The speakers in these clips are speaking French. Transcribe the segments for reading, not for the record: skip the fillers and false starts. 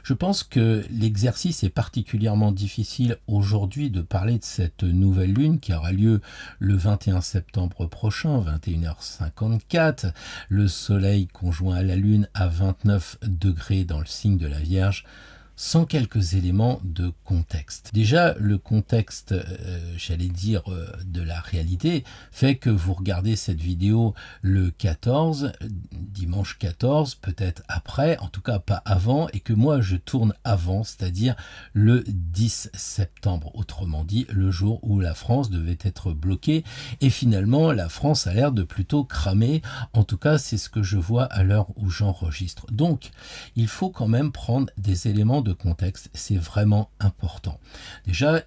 Je pense que l'exercice est particulièrement difficile aujourd'hui de parler de cette nouvelle lune qui aura lieu le 21 septembre prochain, 21h54, le soleil conjoint à la lune à 29 degrés dans le signe de la Vierge, sans quelques éléments de contexte. Déjà, le contexte, j'allais dire, de la réalité, fait que vous regardez cette vidéo le 14, dimanche 14, peut-être après, en tout cas pas avant, et que moi je tourne avant, c'est-à-dire le 10 septembre, autrement dit, le jour où la France devait être bloquée, et finalement la France a l'air de plutôt cramer, en tout cas c'est ce que je vois à l'heure où j'enregistre. Donc, il faut quand même prendre des éléments de contexte, c'est vraiment important. Déjà,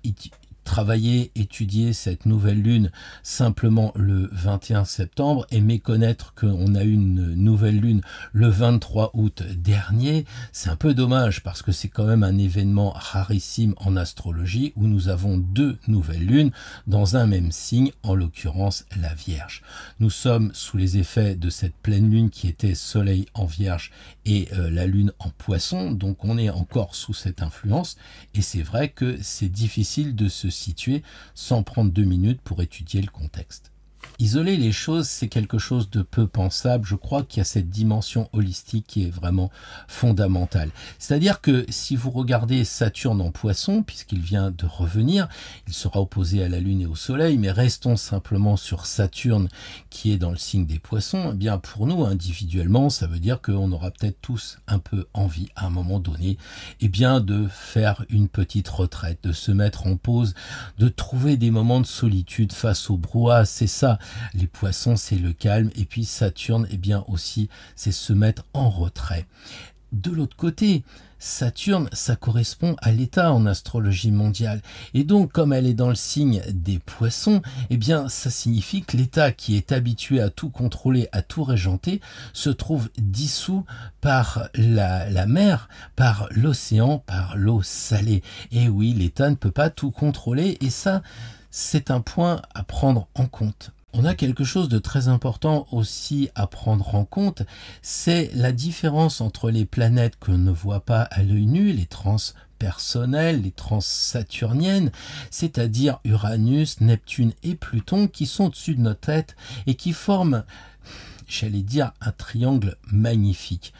travailler, étudier cette nouvelle lune simplement le 21 septembre et méconnaître qu'on a une nouvelle lune le 23 août dernier, c'est un peu dommage parce que c'est quand même un événement rarissime en astrologie où nous avons deux nouvelles lunes dans un même signe, en l'occurrence la Vierge. Nous sommes sous les effets de cette pleine lune qui était Soleil en Vierge et la lune en Poisson, donc on est encore sous cette influence et c'est vrai que c'est difficile de se situer sans prendre 2 minutes pour étudier le contexte. Isoler les choses, c'est quelque chose de peu pensable. Je crois qu'il y a cette dimension holistique qui est vraiment fondamentale. C'est-à-dire que si vous regardez Saturne en Poisson, puisqu'il vient de revenir, il sera opposé à la Lune et au Soleil, mais restons simplement sur Saturne qui est dans le signe des Poissons. Eh bien, pour nous, individuellement, ça veut dire qu'on aura peut-être tous un peu envie, à un moment donné, eh bien, de faire une petite retraite, de se mettre en pause, de trouver des moments de solitude face au brouhaha. C'est ça. Les Poissons, c'est le calme, et puis Saturne, eh bien aussi, c'est se mettre en retrait. De l'autre côté, Saturne, ça correspond à l'état en astrologie mondiale. Et donc, comme elle est dans le signe des Poissons, eh bien, ça signifie que l'état qui est habitué à tout contrôler, à tout régenter, se trouve dissous par la mer, par l'océan, par l'eau salée. Et oui, l'état ne peut pas tout contrôler, et ça, c'est un point à prendre en compte. On a quelque chose de très important aussi à prendre en compte, c'est la différence entre les planètes que l'on ne voit pas à l'œil nu, les transpersonnelles, les transsaturniennes, c'est-à-dire Uranus, Neptune et Pluton qui sont au-dessus de notre tête et qui forment, j'allais dire, un triangle magnifique,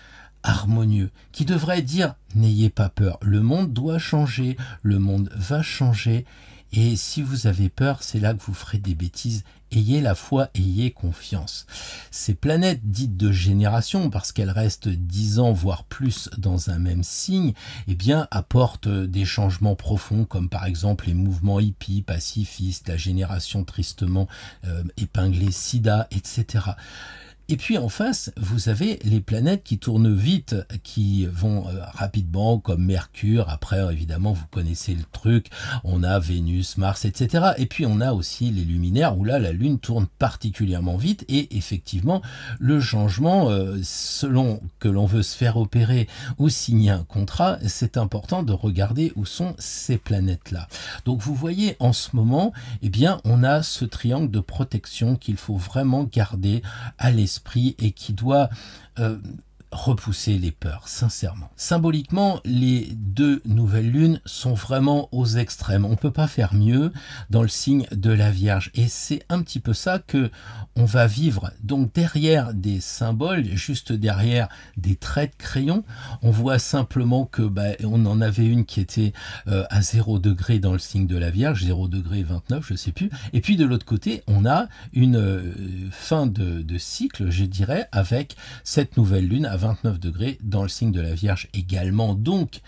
harmonieux, qui devrait dire « n'ayez pas peur, le monde doit changer, le monde va changer ». Et si vous avez peur, c'est là que vous ferez des bêtises. Ayez la foi, ayez confiance. Ces planètes dites de génération, parce qu'elles restent 10 ans, voire plus dans un même signe, eh bien, apportent des changements profonds, comme par exemple les mouvements hippies, pacifistes, la génération tristement épinglée SIDA, etc. Et puis en face, vous avez les planètes qui tournent vite, qui vont rapidement, comme Mercure. Après, évidemment, vous connaissez le truc. On a Vénus, Mars, etc. Et puis on a aussi les luminaires, où là, la Lune tourne particulièrement vite. Et effectivement, le changement, selon que l'on veut se faire opérer ou signer un contrat, c'est important de regarder où sont ces planètes-là. Donc vous voyez, en ce moment, eh bien, on a ce triangle de protection qu'il faut vraiment garder à l'esprit et qui doit repousser les peurs, sincèrement. Symboliquement, les deux nouvelles lunes sont vraiment aux extrêmes. On ne peut pas faire mieux dans le signe de la Vierge. Et c'est un petit peu ça que on va vivre. Donc derrière des symboles, juste derrière des traits de crayon, on voit simplement que on en avait une qui était à 0 degré dans le signe de la Vierge, 0 degré 29, je sais plus. Et puis de l'autre côté, on a une fin de cycle, je dirais, avec cette nouvelle lune à 29 degrés dans le signe de la Vierge également. Donc,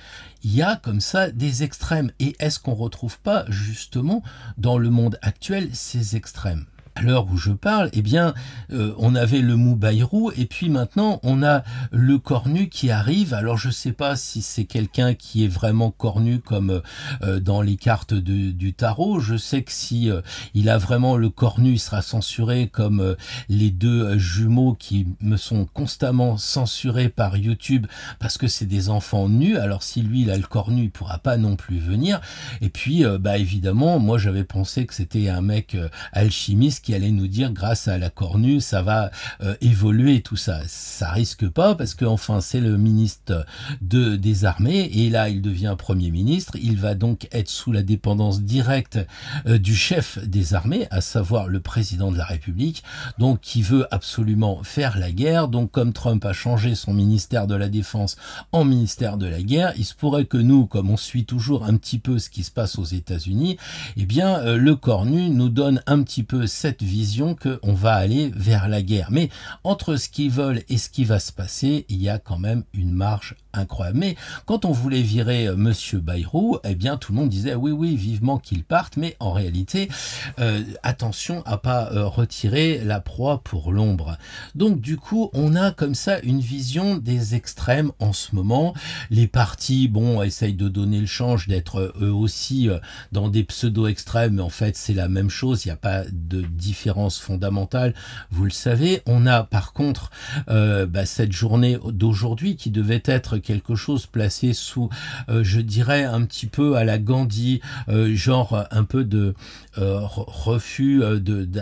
il y a comme ça des extrêmes. Et est-ce qu'on ne retrouve pas justement dans le monde actuel ces extrêmes ? À l'heure où je parle, eh bien, on avait le mou Bayrou et puis maintenant on a le cornu qui arrive. Alors je sais pas si c'est quelqu'un qui est vraiment cornu comme dans les cartes du tarot. Je sais que si il a vraiment le cornu, il sera censuré comme les deux jumeaux qui me sont constamment censurés par YouTube parce que c'est des enfants nus. Alors si lui il a le cornu, il pourra pas non plus venir. Et puis évidemment, moi j'avais pensé que c'était un mec alchimiste qui allait nous dire grâce à la Cornue ça va évoluer tout ça. Ça risque pas parce que enfin c'est le ministre des armées et là il devient premier ministre. Il va donc être sous la dépendance directe du chef des armées, à savoir le président de la République, donc qui veut absolument faire la guerre. Donc comme Trump a changé son ministère de la Défense en ministère de la guerre, il se pourrait que nous, comme on suit toujours un petit peu ce qui se passe aux États-Unis, eh bien le Cornu nous donne un petit peu cette vision qu'on va aller vers la guerre. Mais entre ce qu'ils veulent et ce qui va se passer, il y a quand même une marge incroyable. Mais quand on voulait virer Monsieur Bayrou, eh bien tout le monde disait oui, vivement qu'il parte, mais en réalité, attention à pas retirer la proie pour l'ombre. Donc du coup, on a comme ça une vision des extrêmes en ce moment. Les partis, bon, essayent de donner le change, d'être eux aussi dans des pseudo-extrêmes, mais en fait c'est la même chose, il n'y a pas de différence fondamentale, vous le savez. On a par contre cette journée d'aujourd'hui qui devait être quelque chose placé sous, je dirais, un petit peu à la Gandhi, genre un peu de refus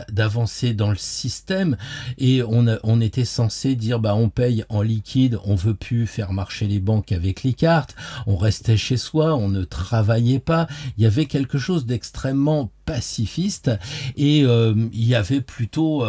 d'avancer dans le système, et on était censé dire on paye en liquide, on veut plus faire marcher les banques avec les cartes, on restait chez soi, on ne travaillait pas. Il y avait quelque chose d'extrêmement pacifiste et il y avait plutôt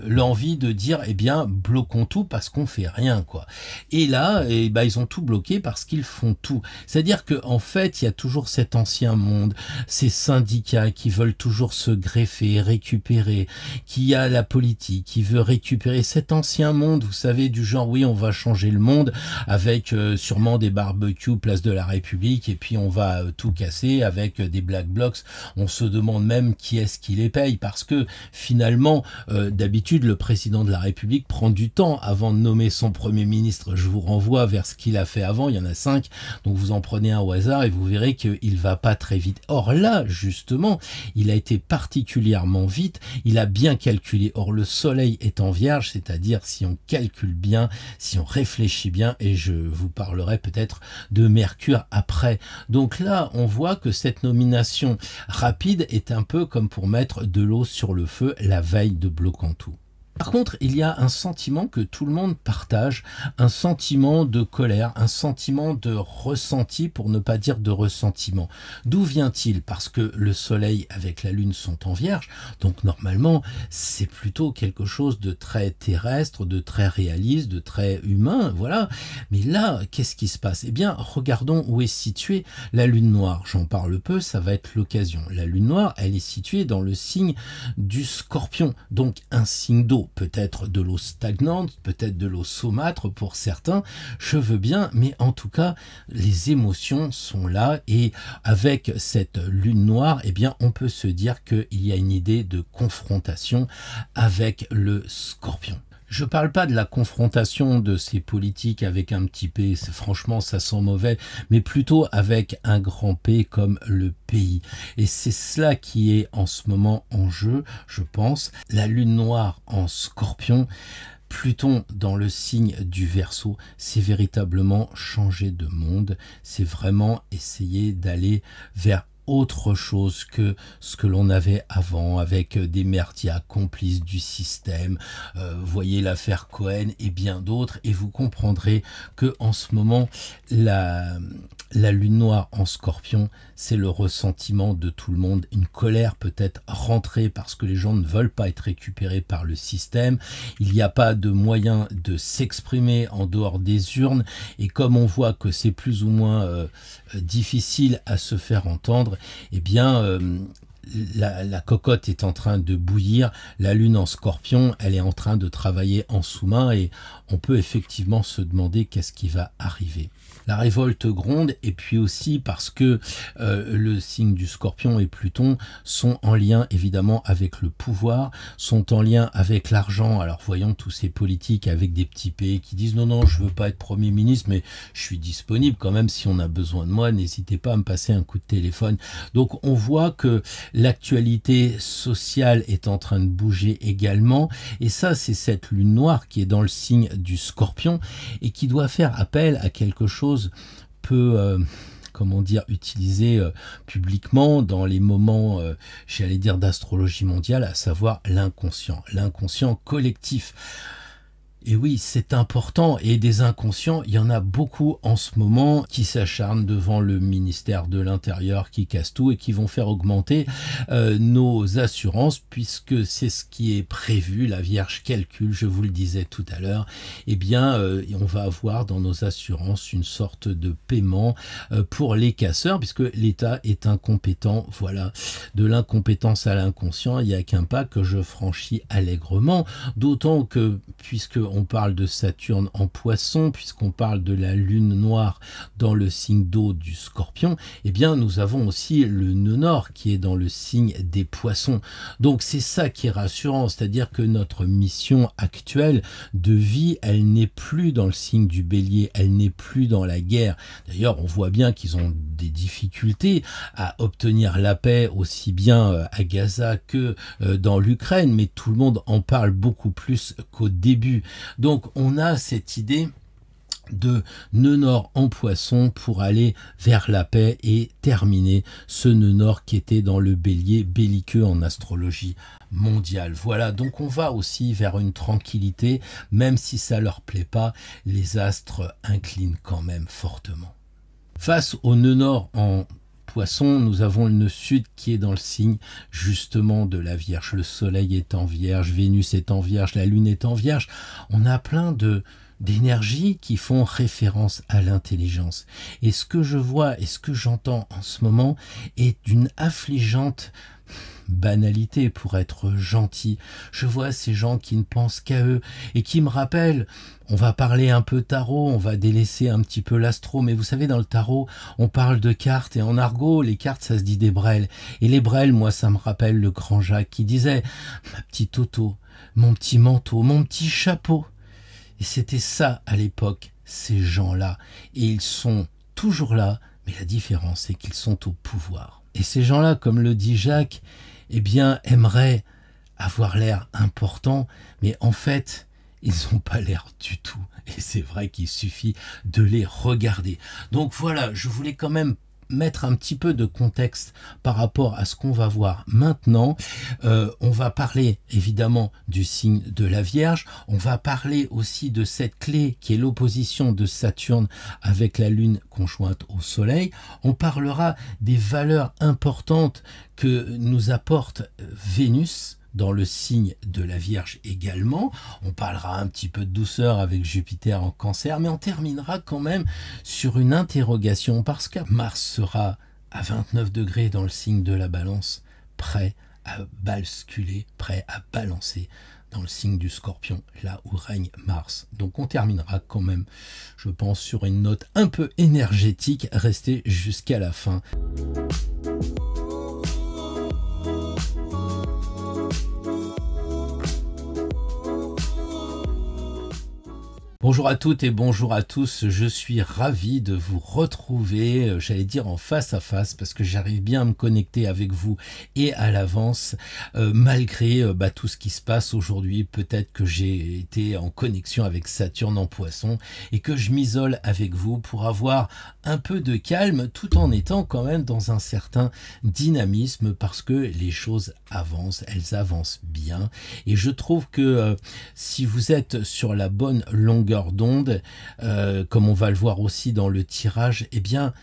l'envie de dire bloquons tout parce qu'on fait rien quoi. Et là ils ont tout bloqué parce qu'ils font tout. C'est-à-dire que en fait il y a toujours cet ancien monde, ces syndicats qui veulent toujours se greffer, récupérer, qui a la politique qui veut récupérer cet ancien monde, vous savez, du genre oui on va changer le monde avec sûrement des barbecues place de la République et puis on va tout casser avec des black blocs. On se demande même qui est-ce qui les paye parce que finalement d'habitude le président de la République prend du temps avant de nommer son premier ministre. Je vous renvoie vers ce qu'il a fait avant, il y en a 5, donc vous en prenez un au hasard et vous verrez qu'il va pas très vite. Or là justement il a été particulièrement vite, il a bien calculé. Or le soleil est en vierge, c'est-à-dire si on calcule bien, si on réfléchit bien, et je vous parlerai peut-être de Mercure après. Donc là on voit que cette nomination rapide est un peu comme pour mettre de l'eau sur le feu la veille de bloquant tout. Par contre, il y a un sentiment que tout le monde partage, un sentiment de colère, un sentiment de ressenti, pour ne pas dire de ressentiment. D'où vient-il? Parce que le soleil avec la lune sont en vierge, donc normalement c'est plutôt quelque chose de très terrestre, de très réaliste, de très humain, voilà. Mais là, qu'est-ce qui se passe? Eh bien, regardons où est située la lune noire. J'en parle peu, ça va être l'occasion. La lune noire, elle est située dans le signe du Scorpion, donc un signe d'eau. Peut-être de l'eau stagnante, peut-être de l'eau saumâtre pour certains, je veux bien, mais en tout cas, les émotions sont là et avec cette lune noire, eh bien, on peut se dire qu'il y a une idée de confrontation avec le Scorpion. Je parle pas de la confrontation de ces politiques avec un petit P, franchement ça sent mauvais, mais plutôt avec un grand P comme le pays. Et c'est cela qui est en ce moment en jeu, je pense. La lune noire en Scorpion, Pluton dans le signe du Verseau, c'est véritablement changer de monde, c'est vraiment essayer d'aller vers autre chose que ce que l'on avait avant, avec des merdias complices du système, voyez l'affaire Cohen et bien d'autres, et vous comprendrez que en ce moment la lune noire en Scorpion, c'est le ressentiment de tout le monde, une colère peut-être rentrée parce que les gens ne veulent pas être récupérés par le système, il n'y a pas de moyen de s'exprimer en dehors des urnes, et comme on voit que c'est plus ou moins difficile à se faire entendre, eh bien la cocotte est en train de bouillir, la lune en Scorpion, elle est en train de travailler en sous-main et on peut effectivement se demander qu'est-ce qui va arriver. La révolte gronde et puis aussi parce que le signe du Scorpion et Pluton sont en lien évidemment avec le pouvoir, sont en lien avec l'argent. Alors voyons tous ces politiques avec des petits P qui disent non je veux pas être Premier ministre mais je suis disponible quand même si on a besoin de moi, n'hésitez pas à me passer un coup de téléphone. Donc on voit que l'actualité sociale est en train de bouger également et ça c'est cette lune noire qui est dans le signe du Scorpion et qui doit faire appel à quelque chose peu comment dire, utilisé publiquement dans les moments, j'allais dire, d'astrologie mondiale, à savoir l'inconscient collectif. Et oui, c'est important. Et des inconscients, il y en a beaucoup en ce moment qui s'acharnent devant le ministère de l'Intérieur, qui cassent tout et qui vont faire augmenter nos assurances, puisque c'est ce qui est prévu. La Vierge calcule, je vous le disais tout à l'heure. Eh bien, on va avoir dans nos assurances une sorte de paiement pour les casseurs, puisque l'État est incompétent. Voilà, de l'incompétence à l'inconscient, il n'y a qu'un pas que je franchis allègrement. D'autant que, puisque on parle de Saturne en Poisson, puisqu'on parle de la lune noire dans le signe d'eau du Scorpion, eh bien nous avons aussi le nœud nord qui est dans le signe des Poissons. Donc c'est ça qui est rassurant, c'est-à-dire que notre mission actuelle de vie, elle n'est plus dans le signe du Bélier, elle n'est plus dans la guerre. D'ailleurs, on voit bien qu'ils ont des difficultés à obtenir la paix, aussi bien à Gaza que dans l'Ukraine, mais tout le monde en parle beaucoup plus qu'au début. Donc on a cette idée de nœud nord en Poisson pour aller vers la paix et terminer ce nœud nord qui était dans le Bélier, belliqueux en astrologie mondiale. Voilà, donc on va aussi vers une tranquillité, même si ça leur plaît pas, les astres inclinent quand même fortement. Face au nœud nord en Poisson, nous avons le nœud sud qui est dans le signe justement de la Vierge. Le soleil est en Vierge, Vénus est en Vierge, la lune est en Vierge. On a plein d'énergies qui font référence à l'intelligence. Et ce que je vois et ce que j'entends en ce moment est d'une affligeante banalité, pour être gentil. Je vois ces gens qui ne pensent qu'à eux et qui me rappellent, on va parler un peu tarot, on va délaisser un petit peu l'astro, mais vous savez, dans le tarot, on parle de cartes et en argot, les cartes, ça se dit des brels. Et les brels, moi, ça me rappelle le grand Jacques qui disait « ma petite auto, mon petit manteau, mon petit chapeau ». Et c'était ça à l'époque, ces gens-là. Et ils sont toujours là, mais la différence, c'est qu'ils sont au pouvoir. Et ces gens-là, comme le dit Jacques, eh bien, aimeraient avoir l'air important, mais en fait, ils n'ont pas l'air du tout. Et c'est vrai qu'il suffit de les regarder. Donc voilà, je voulais quand même mettre un petit peu de contexte par rapport à ce qu'on va voir maintenant. On va parler évidemment du signe de la Vierge, on va parler aussi de cette clé qui est l'opposition de Saturne avec la Lune conjointe au Soleil, on parlera des valeurs importantes que nous apporte Vénus dans le signe de la Vierge également. On parlera un petit peu de douceur avec Jupiter en Cancer, mais on terminera quand même sur une interrogation parce que Mars sera à 29 degrés dans le signe de la Balance, prêt à basculer, prêt à balancer dans le signe du Scorpion, là où règne Mars. Donc on terminera quand même, je pense, sur une note un peu énergétique. Restez jusqu'à la fin. Bonjour à toutes et bonjour à tous, je suis ravi de vous retrouver, j'allais dire en face à face, parce que j'arrive bien à me connecter avec vous et à l'avance, malgré tout ce qui se passe aujourd'hui. Peut-être que j'ai été en connexion avec Saturne en Poisson et que je m'isole avec vous pour avoir un peu de calme, tout en étant quand même dans un certain dynamisme, parce que les choses avancent, elles avancent bien. Et je trouve que si vous êtes sur la bonne longueur d'onde, comme on va le voir aussi dans le tirage, eh bien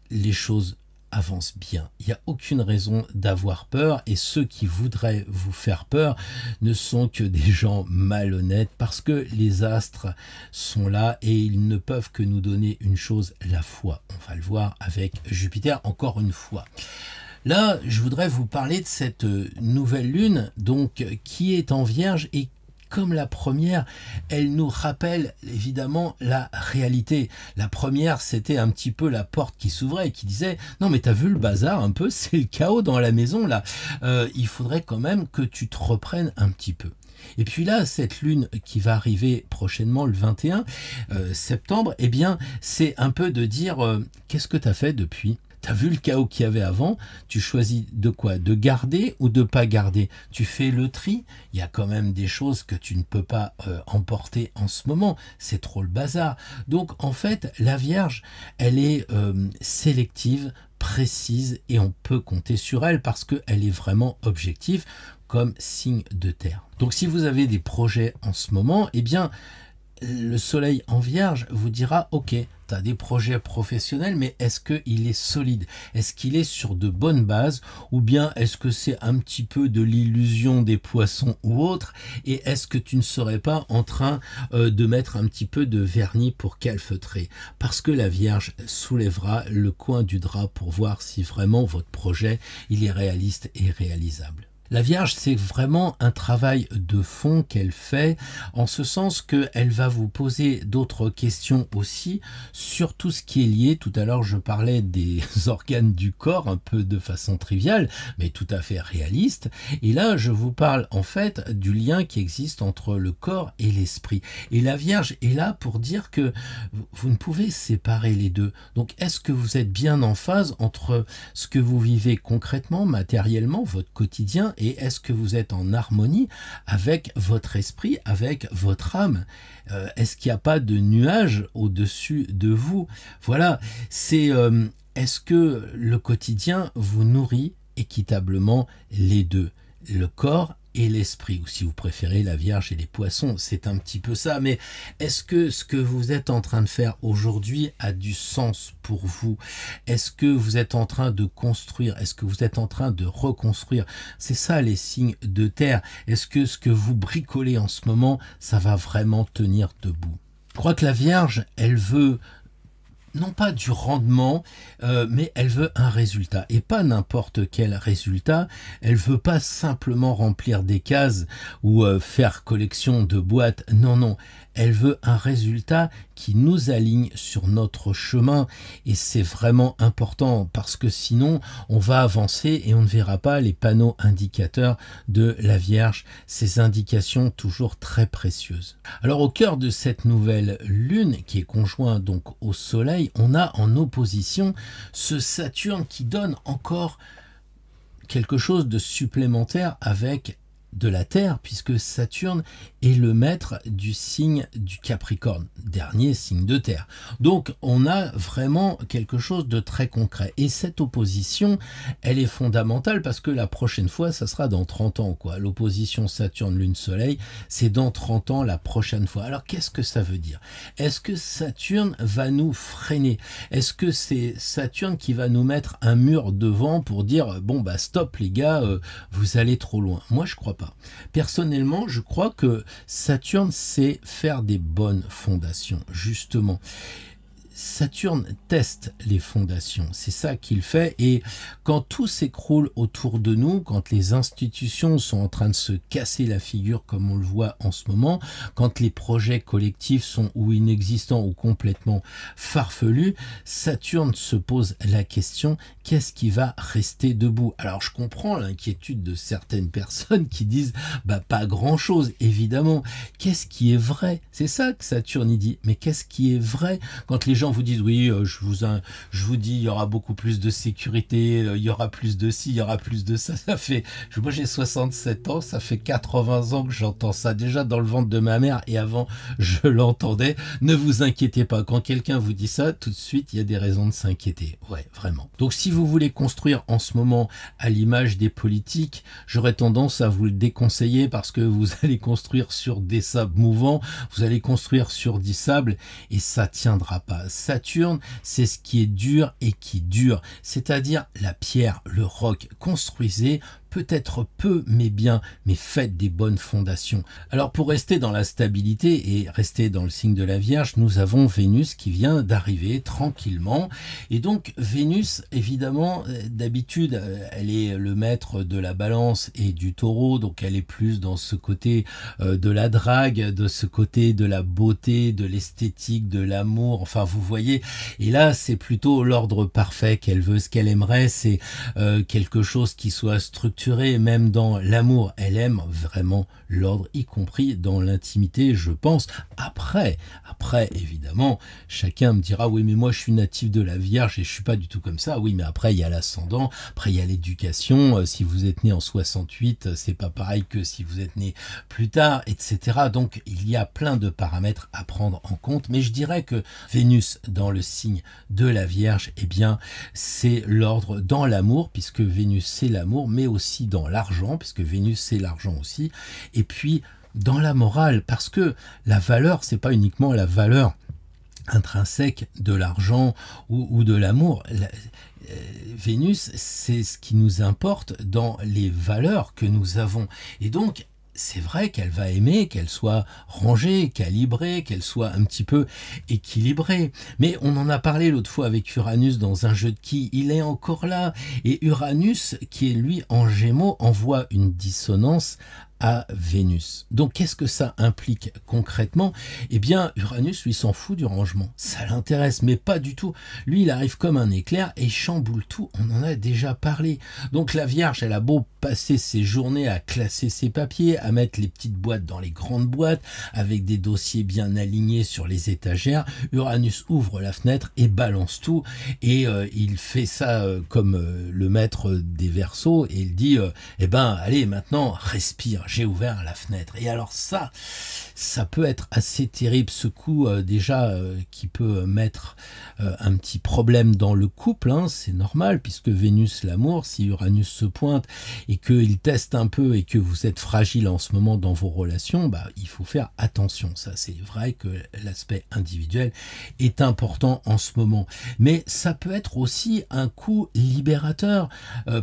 les choses avancent bien. Il n'y a aucune raison d'avoir peur, et ceux qui voudraient vous faire peur ne sont que des gens malhonnêtes, parce que les astres sont là et ils ne peuvent que nous donner une chose, la foi. On va le voir avec Jupiter encore une fois. Là, je voudrais vous parler de cette nouvelle lune, donc qui est en Vierge, et comme la première, elle nous rappelle évidemment la réalité. La première, c'était un petit peu la porte qui s'ouvrait et qui disait « Non mais t'as vu le bazar un peu, c'est le chaos dans la maison là. Il faudrait quand même que tu te reprennes un petit peu. » Et puis là, cette lune qui va arriver prochainement le 21 septembre, eh bien, c'est un peu de dire qu'est-ce que tu as fait depuis ? T'as vu le chaos qu'il y avait avant, tu choisis de quoi? De garder ou de pas garder? Tu fais le tri. Il y a quand même des choses que tu ne peux pas emporter en ce moment. C'est trop le bazar. Donc en fait, la Vierge, elle est sélective, précise, et on peut compter sur elle parce qu'elle est vraiment objective comme signe de terre. Donc si vous avez des projets en ce moment, eh bien le soleil en Vierge vous dira ok, tu as des projets professionnels, mais est-ce qu'il est solide? Est-ce qu'il est sur de bonnes bases? Ou bien est-ce que c'est un petit peu de l'illusion des poissons ou autre? Et est-ce que tu ne serais pas en train de mettre un petit peu de vernis pour calfeutrer? Parce que la Vierge soulèvera le coin du drap pour voir si vraiment votre projet il est réaliste et réalisable. La Vierge, c'est vraiment un travail de fond qu'elle fait, en ce sens qu'elle va vous poser d'autres questions aussi sur tout ce qui est lié. Tout à l'heure, je parlais des organes du corps, un peu de façon triviale, mais tout à fait réaliste. Et là, je vous parle en fait du lien qui existe entre le corps et l'esprit. Et la Vierge est là pour dire que vous ne pouvez séparer les deux. Donc, est-ce que vous êtes bien en phase entre ce que vous vivez concrètement, matériellement, votre quotidien, et est-ce que vous êtes en harmonie avec votre esprit, avec votre âme? Est-ce qu'il n'y a pas de nuages au-dessus de vous? Voilà, c'est est-ce que le quotidien vous nourrit équitablement les deux, le corps et l'esprit, ou si vous préférez la Vierge et les poissons, c'est un petit peu ça. Mais est-ce que ce que vous êtes en train de faire aujourd'hui a du sens pour vous? Est-ce que vous êtes en train de construire? Est-ce que vous êtes en train de reconstruire? C'est ça les signes de terre. Est-ce que ce que vous bricolez en ce moment, ça va vraiment tenir debout? Je crois que la Vierge, elle veut non pas du rendement, mais elle veut un résultat. Et pas n'importe quel résultat. Elle veut pas simplement remplir des cases ou faire collection de boîtes. Non, non. Elle veut un résultat qui nous aligne sur notre chemin. Et c'est vraiment important parce que sinon, on va avancer et on ne verra pas les panneaux indicateurs de la Vierge. Ces indications toujours très précieuses. Alors, au cœur de cette nouvelle lune qui est conjointe donc au Soleil, on a en opposition ce Saturne qui donne encore quelque chose de supplémentaire avec de la Terre, puisque Saturne est le maître du signe du Capricorne, dernier signe de Terre. Donc on a vraiment quelque chose de très concret. Et cette opposition, elle est fondamentale parce que la prochaine fois, ça sera dans 30 ans, quoi. L'opposition Saturne-Lune-Soleil, c'est dans 30 ans la prochaine fois. Alors qu'est-ce que ça veut dire? Est-ce que Saturne va nous freiner? Est-ce que c'est Saturne qui va nous mettre un mur devant pour dire bon bah stop les gars, vous allez trop loin? Moi je crois pas. Personnellement, je crois que Saturne sait faire des bonnes fondations, justement. Saturne teste les fondations, c'est ça qu'il fait, et quand tout s'écroule autour de nous, quand les institutions sont en train de se casser la figure comme on le voit en ce moment, quand les projets collectifs sont ou inexistants ou complètement farfelus, Saturne se pose la question, qu'est-ce qui va rester debout? Alors je comprends l'inquiétude de certaines personnes qui disent bah pas grand chose, évidemment. Qu'est-ce qui est vrai? C'est ça que Saturne y dit, mais qu'est-ce qui est vrai quand les gens vous disent oui, je vous dis il y aura beaucoup plus de sécurité, il y aura plus de ci, il y aura plus de ça. Moi j'ai 67 ans, ça fait 80 ans que j'entends ça déjà dans le ventre de ma mère et avant je l'entendais. Ne vous inquiétez pas, quand quelqu'un vous dit ça, tout de suite il y a des raisons de s'inquiéter. Ouais, vraiment. Donc si vous voulez construire en ce moment à l'image des politiques, j'aurais tendance à vous le déconseiller parce que vous allez construire sur des sables mouvants, vous allez construire sur du sable et ça tiendra pas. Saturne, c'est ce qui est dur et qui dure, c'est-à-dire la pierre, le roc. Construisez peut-être peu mais bien, mais faites des bonnes fondations. Alors pour rester dans la stabilité et rester dans le signe de la Vierge, nous avons Vénus qui vient d'arriver tranquillement. Et donc Vénus, évidemment, d'habitude, elle est le maître de la Balance et du Taureau, donc elle est plus dans ce côté de la drague, de ce côté de la beauté, de l'esthétique, de l'amour, enfin vous voyez. Et là, c'est plutôt l'ordre parfait qu'elle veut. Ce qu'elle aimerait, c'est quelque chose qui soit structuré, structurée, même dans l'amour. Elle aime vraiment l'ordre, y compris dans l'intimité, je pense. Après, évidemment, chacun me dira, oui, mais moi, je suis natif de la Vierge et je suis pas du tout comme ça. Oui, mais après, il y a l'ascendant, après, il y a l'éducation. Si vous êtes né en 68, c'est pas pareil que si vous êtes né plus tard, etc. Donc, il y a plein de paramètres à prendre en compte. Mais je dirais que Vénus, dans le signe de la Vierge, eh bien, c'est l'ordre dans l'amour, puisque Vénus, c'est l'amour, mais aussi dans l'argent, puisque Vénus, c'est l'argent aussi. Et puis, dans la morale, parce que la valeur, c'est pas uniquement la valeur intrinsèque de l'argent ou de l'amour. Vénus, c'est ce qui nous importe dans les valeurs que nous avons. Et donc, c'est vrai qu'elle va aimer qu'elle soit rangée, calibrée, qu'elle soit un petit peu équilibrée. Mais on en a parlé l'autre fois avec Uranus dans un jeu de qui, il est encore là. Et Uranus, qui est lui en Gémeaux, envoie une dissonance à Vénus. Donc qu'est-ce que ça implique concrètement? Eh bien, Uranus, lui, s'en fout du rangement. Ça l'intéresse, mais pas du tout. Lui, il arrive comme un éclair et chamboule tout. On en a déjà parlé. Donc la Vierge, elle a beau passer ses journées à classer ses papiers, à mettre les petites boîtes dans les grandes boîtes, avec des dossiers bien alignés sur les étagères. Uranus ouvre la fenêtre et balance tout. Et il fait ça comme le maître des Verseaux. Et il dit, eh ben, allez, maintenant, respire. J'ai ouvert la fenêtre. Et alors ça peut être assez terrible, ce coup déjà qui peut mettre un petit problème dans le couple, hein, c'est normal, puisque Vénus, l'amour, si Uranus se pointe et qu'il teste un peu et que vous êtes fragile en ce moment dans vos relations, bah, il faut faire attention. Ça, c'est vrai que l'aspect individuel est important en ce moment. Mais ça peut être aussi un coup libérateur,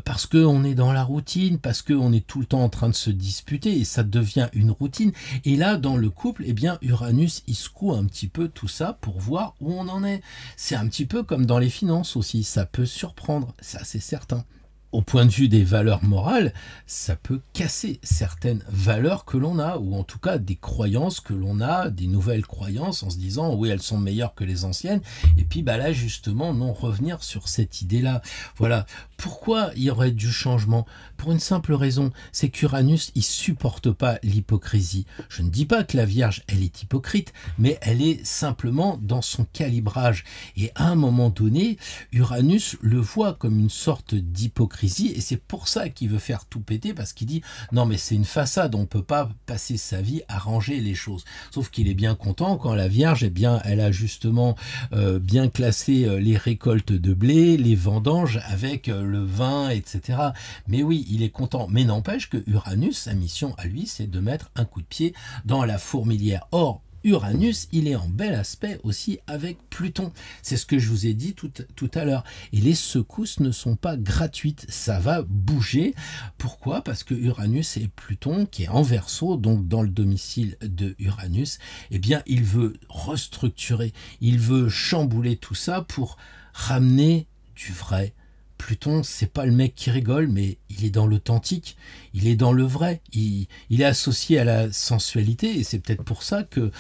parce qu'on est dans la routine, parce qu'on est tout le temps en train de se disputer, et ça devient une routine. Et là, dans le couple, eh bien, Uranus, il secoue un petit peu tout ça pour voir où on en est. C'est un petit peu comme dans les finances aussi, ça peut surprendre, ça c'est certain. Au point de vue des valeurs morales, ça peut casser certaines valeurs que l'on a, ou en tout cas des croyances que l'on a, des nouvelles croyances, en se disant oui, elles sont meilleures que les anciennes, et puis bah là justement non, revenir sur cette idée-là. Voilà. Pourquoi il y aurait du changement? Pour une simple raison, c'est qu'Uranus, il supporte pas l'hypocrisie. Je ne dis pas que la Vierge, elle est hypocrite, mais elle est simplement dans son calibrage. Et à un moment donné, Uranus le voit comme une sorte d'hypocrisie, et c'est pour ça qu'il veut faire tout péter, parce qu'il dit non mais c'est une façade, on peut pas passer sa vie à ranger les choses. Sauf qu'il est bien content quand la Vierge, eh bien, elle a justement bien classé les récoltes de blé, les vendanges avec le vin, etc. Mais oui, il est content. Mais n'empêche que Uranus, sa mission à lui, c'est de mettre un coup de pied dans la fourmilière. Or, Uranus, il est en bel aspect aussi avec Pluton. C'est ce que je vous ai dit tout à l'heure. Et les secousses ne sont pas gratuites. Ça va bouger. Pourquoi? Parce que Uranus et Pluton, qui est en Verseau, donc dans le domicile de Uranus, eh bien, il veut restructurer. Il veut chambouler tout ça pour ramener du vrai. Pluton, c'est pas le mec qui rigole, mais il est dans l'authentique, il est dans le vrai, il est associé à la sensualité, et c'est peut-être pour ça que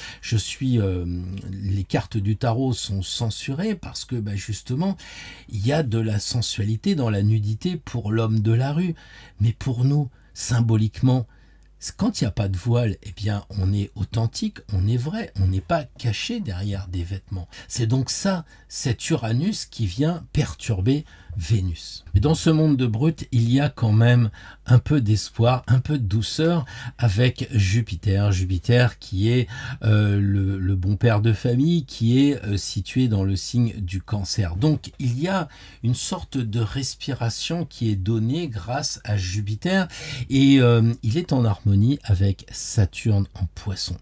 les cartes du tarot sont censurées, parce que bah, justement, il y a de la sensualité dans la nudité pour l'homme de la rue, mais pour nous, symboliquement, quand il n'y a pas de voile, eh bien, on est authentique, on est vrai, on n'est pas caché derrière des vêtements. C'est donc ça, cet Uranus qui vient perturber Vénus. Et dans ce monde de brut, il y a quand même un peu d'espoir, un peu de douceur avec Jupiter. Jupiter qui est le bon père de famille, qui est situé dans le signe du Cancer. Donc il y a une sorte de respiration qui est donnée grâce à Jupiter, et il est en harmonie avec Saturne en Poisson.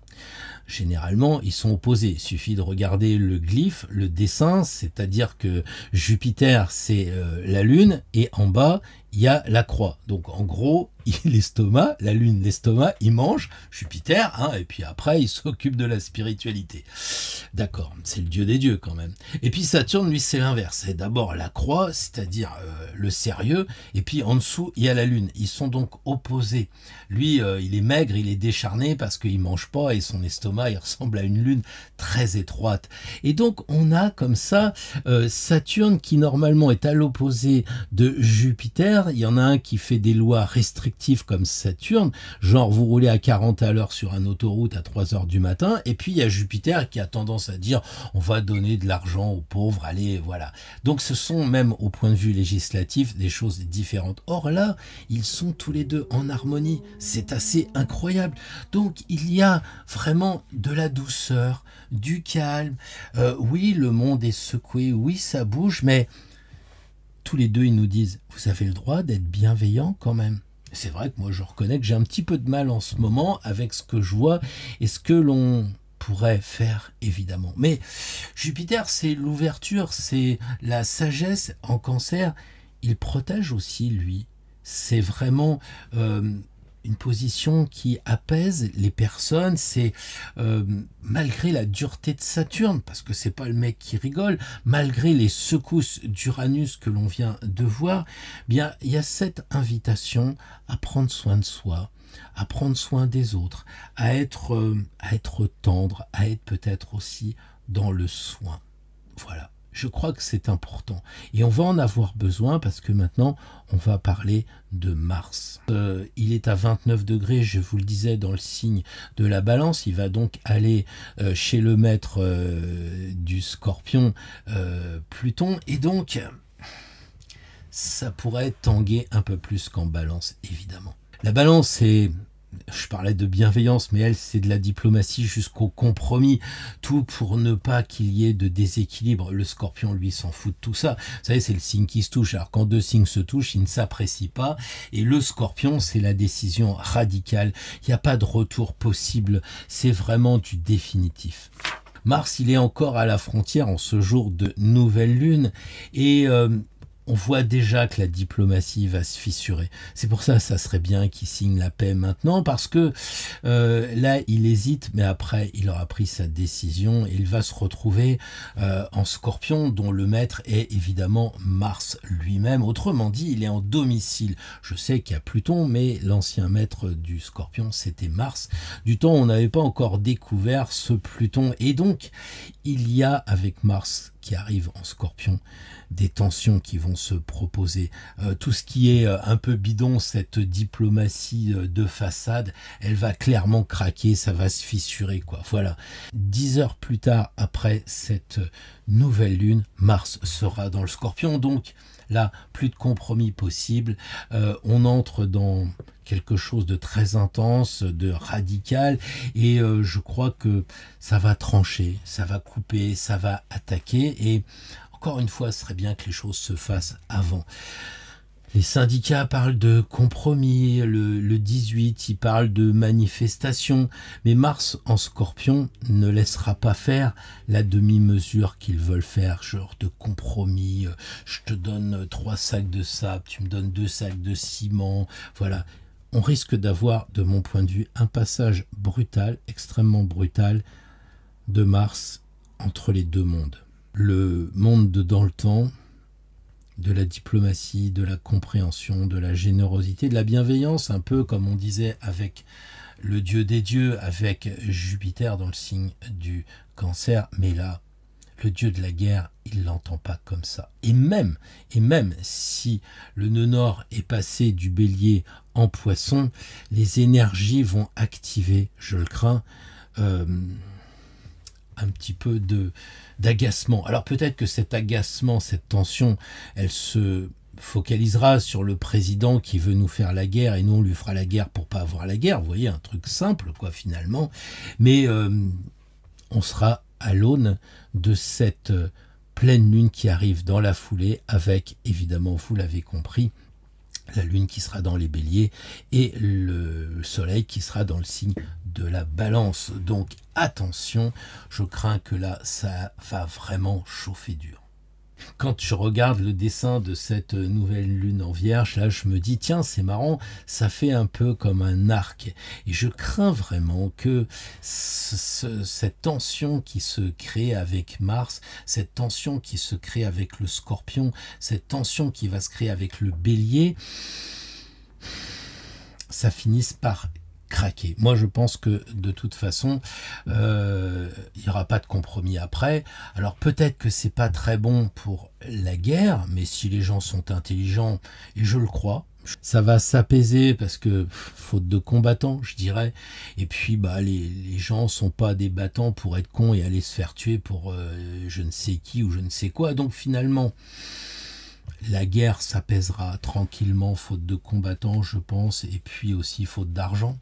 Généralement, ils sont opposés. Il suffit de regarder le glyphe, le dessin, c'est-à-dire que Jupiter, c'est la Lune, et en bas, il y a la croix. Donc, en gros, l'estomac, la Lune, l'estomac, il mange Jupiter, hein, et puis après, il s'occupe de la spiritualité. D'accord, c'est le dieu des dieux quand même. Et puis Saturne, lui, c'est l'inverse. C'est d'abord la croix, c'est-à-dire le sérieux, et puis en dessous, il y a la Lune. Ils sont donc opposés. Lui, il est maigre, il est décharné parce qu'il mange pas, et son estomac, il ressemble à une Lune très étroite. Et donc, on a comme ça Saturne qui, normalement, est à l'opposé de Jupiter, Jupiter, il y en a un qui fait des lois restrictives comme Saturne, genre vous roulez à 40 à l'heure sur une autoroute à 3 heures du matin, et puis il y a Jupiter qui a tendance à dire on va donner de l'argent aux pauvres, allez, voilà. Donc ce sont même au point de vue législatif des choses différentes. Or là, ils sont tous les deux en harmonie, c'est assez incroyable. Donc il y a vraiment de la douceur, du calme, oui le monde est secoué, oui ça bouge, mais tous les deux, ils nous disent, vous avez le droit d'être bienveillant quand même. C'est vrai que moi, je reconnais que j'ai un petit peu de mal en ce moment avec ce que je vois et ce que l'on pourrait faire, évidemment. Mais Jupiter, c'est l'ouverture, c'est la sagesse en Cancer. Il protège aussi, lui. C'est vraiment une position qui apaise les personnes. C'est malgré la dureté de Saturne, parce que c'est pas le mec qui rigole, malgré les secousses d'Uranus que l'on vient de voir, bien il y a cette invitation à prendre soin de soi, à prendre soin des autres, à être tendre, à être peut-être aussi dans le soin. Voilà. Je crois que c'est important. Et on va en avoir besoin parce que maintenant, on va parler de Mars. Il est à 29 degrés, je vous le disais, dans le signe de la Balance. Il va donc aller chez le maître du Scorpion, Pluton. Et donc, ça pourrait tanguer un peu plus qu'en Balance, évidemment. La Balance, c'est... Je parlais de bienveillance, mais elle, c'est de la diplomatie jusqu'au compromis. Tout pour ne pas qu'il y ait de déséquilibre. Le Scorpion, lui, s'en fout de tout ça. Vous savez, c'est le signe qui se touche. Alors, quand deux signes se touchent, ils ne s'apprécient pas. Et le Scorpion, c'est la décision radicale. Il n'y a pas de retour possible. C'est vraiment du définitif. Mars, il est encore à la frontière en ce jour de nouvelle lune. Et... on voit déjà que la diplomatie va se fissurer. C'est pour ça serait bien qu'il signe la paix maintenant, parce que là, il hésite, mais après, il aura pris sa décision et il va se retrouver en Scorpion, dont le maître est évidemment Mars lui-même. Autrement dit, il est en domicile. Je sais qu'il y a Pluton, mais l'ancien maître du Scorpion, c'était Mars. Du temps, on n'avait pas encore découvert ce Pluton. Et donc, il y a avec Mars qui arrive en Scorpion, des tensions qui vont se proposer. Tout ce qui est un peu bidon, cette diplomatie de façade, elle va clairement craquer, ça va se fissurer, quoi. Voilà. 10 heures plus tard, après cette nouvelle lune, Mars sera dans le Scorpion, donc là, plus de compromis possible. On entre dans quelque chose de très intense, de radical, et je crois que ça va trancher, ça va couper, ça va attaquer, et encore une fois, ce serait bien que les choses se fassent avant. Les syndicats parlent de compromis, le 18, ils parlent de manifestation, mais Mars en Scorpion ne laissera pas faire la demi-mesure qu'ils veulent faire, genre de compromis, je te donne 3 sacs de sable, tu me donnes 2 sacs de ciment, voilà. On risque d'avoir, de mon point de vue, un passage brutal, extrêmement brutal, de Mars entre les deux mondes. Le monde de dans le temps, de la diplomatie, de la compréhension, de la générosité, de la bienveillance, un peu comme on disait avec le dieu des dieux, avec Jupiter dans le signe du Cancer, mais là, le dieu de la guerre, il l'entend pas comme ça. Et même si le nœud nord est passé du bélier en poisson, les énergies vont activer, je le crains, un petit peu d'agacement. Alors peut-être que cet agacement, cette tension, elle se focalisera sur le président qui veut nous faire la guerre et nous on lui fera la guerre pour pas avoir la guerre. Vous voyez, un truc simple quoi finalement. Mais on sera à l'aune de cette pleine lune qui arrive dans la foulée avec, évidemment, vous l'avez compris, la lune qui sera dans les béliers et le soleil qui sera dans le signe de la balance. Donc attention, je crains que là, ça va vraiment chauffer dur. Quand je regarde le dessin de cette nouvelle lune en Vierge, là je me dis tiens c'est marrant, ça fait un peu comme un arc et je crains vraiment que cette tension qui se crée avec Mars, cette tension qui se crée avec le Scorpion, cette tension qui va se créer avec le Bélier, ça finisse par craquer. Moi, je pense que de toute façon, il n'y aura pas de compromis après. Alors peut-être que c'est pas très bon pour la guerre, mais si les gens sont intelligents, et je le crois, ça va s'apaiser parce que faute de combattants, je dirais. Et puis bah les gens sont pas des battants pour être cons et aller se faire tuer pour je ne sais qui ou je ne sais quoi. Donc finalement, la guerre s'apaisera tranquillement faute de combattants, je pense, et puis aussi faute d'argent.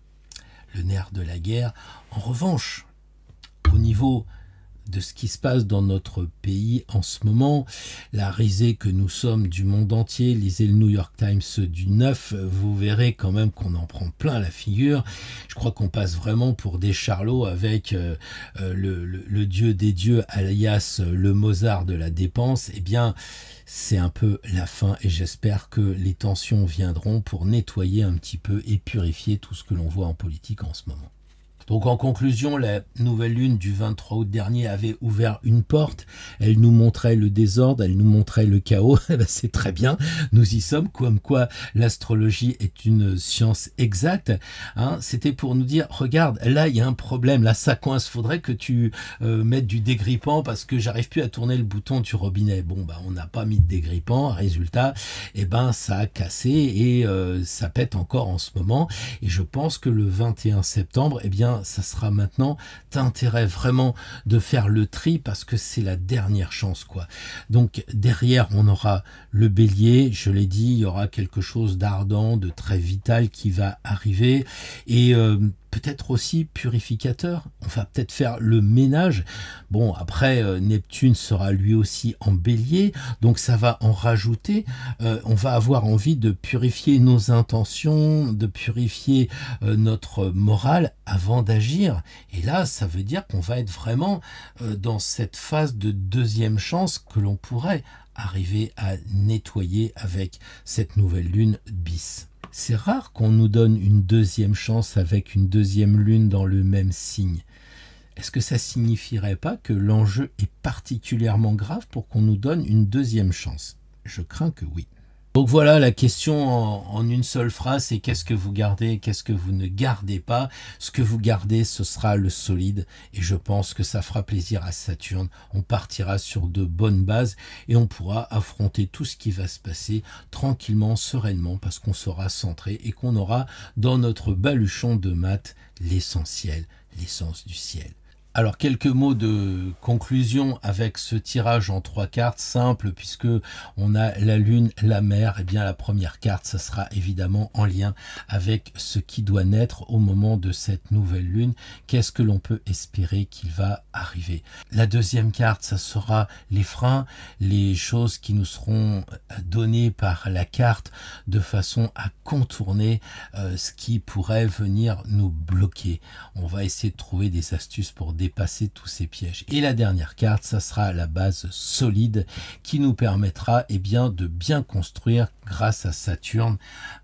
Le nerf de la guerre. En revanche, au niveau de ce qui se passe dans notre pays en ce moment, la risée que nous sommes du monde entier, lisez le New York Times du 9, vous verrez quand même qu'on en prend plein la figure. Je crois qu'on passe vraiment pour des charlots avec le dieu des dieux, alias le Mozart de la dépense. Eh bien, c'est un peu la fin et j'espère que les tensions viendront pour nettoyer un petit peu et purifier tout ce que l'on voit en politique en ce moment. Donc en conclusion, la nouvelle lune du 23 août dernier avait ouvert une porte, elle nous montrait le désordre, elle nous montrait le chaos, c'est très bien, nous y sommes, comme quoi l'astrologie est une science exacte, hein. C'était pour nous dire, regarde, là il y a un problème, là ça coince, faudrait que tu mettes du dégrippant parce que j'arrive plus à tourner le bouton du robinet. Bon bah on n'a pas mis de dégrippant, résultat, eh ben ça a cassé et ça pète encore en ce moment, et je pense que le 21 septembre, eh bien ça sera maintenant d'intérêt vraiment de faire le tri parce que c'est la dernière chance quoi. Donc derrière on aura le bélier, je l'ai dit, il y aura quelque chose d'ardent, de très vital qui va arriver et peut-être aussi purificateur. On va peut-être faire le ménage. Bon, après, Neptune sera lui aussi en bélier, donc ça va en rajouter. On va avoir envie de purifier nos intentions, de purifier notre morale avant d'agir. Et là, ça veut dire qu'on va être vraiment dans cette phase de deuxième chance que l'on pourrait arriver à nettoyer avec cette nouvelle lune bis. C'est rare qu'on nous donne une deuxième chance avec une deuxième lune dans le même signe. Est-ce que ça signifierait pas que l'enjeu est particulièrement grave pour qu'on nous donne une deuxième chance? Je crains que oui. Donc voilà, la question en une seule phrase, c'est qu'est-ce que vous gardez, qu'est-ce que vous ne gardez pas. Ce que vous gardez, ce sera le solide et je pense que ça fera plaisir à Saturne. On partira sur de bonnes bases et on pourra affronter tout ce qui va se passer tranquillement, sereinement, parce qu'on sera centré et qu'on aura dans notre baluchon de maths l'essentiel, l'essence du ciel. Alors quelques mots de conclusion avec ce tirage en 3 cartes simple puisque on a la lune, la mer. Et bien la première carte, ça sera évidemment en lien avec ce qui doit naître au moment de cette nouvelle lune. Qu'est-ce que l'on peut espérer qu'il va arriver? La deuxième carte, ça sera les freins, les choses qui nous seront données par la carte de façon à contourner ce qui pourrait venir nous bloquer. On va essayer de trouver des astuces pour dépasser tous ces pièges. Et la dernière carte, ça sera la base solide qui nous permettra bien, de bien construire grâce à Saturne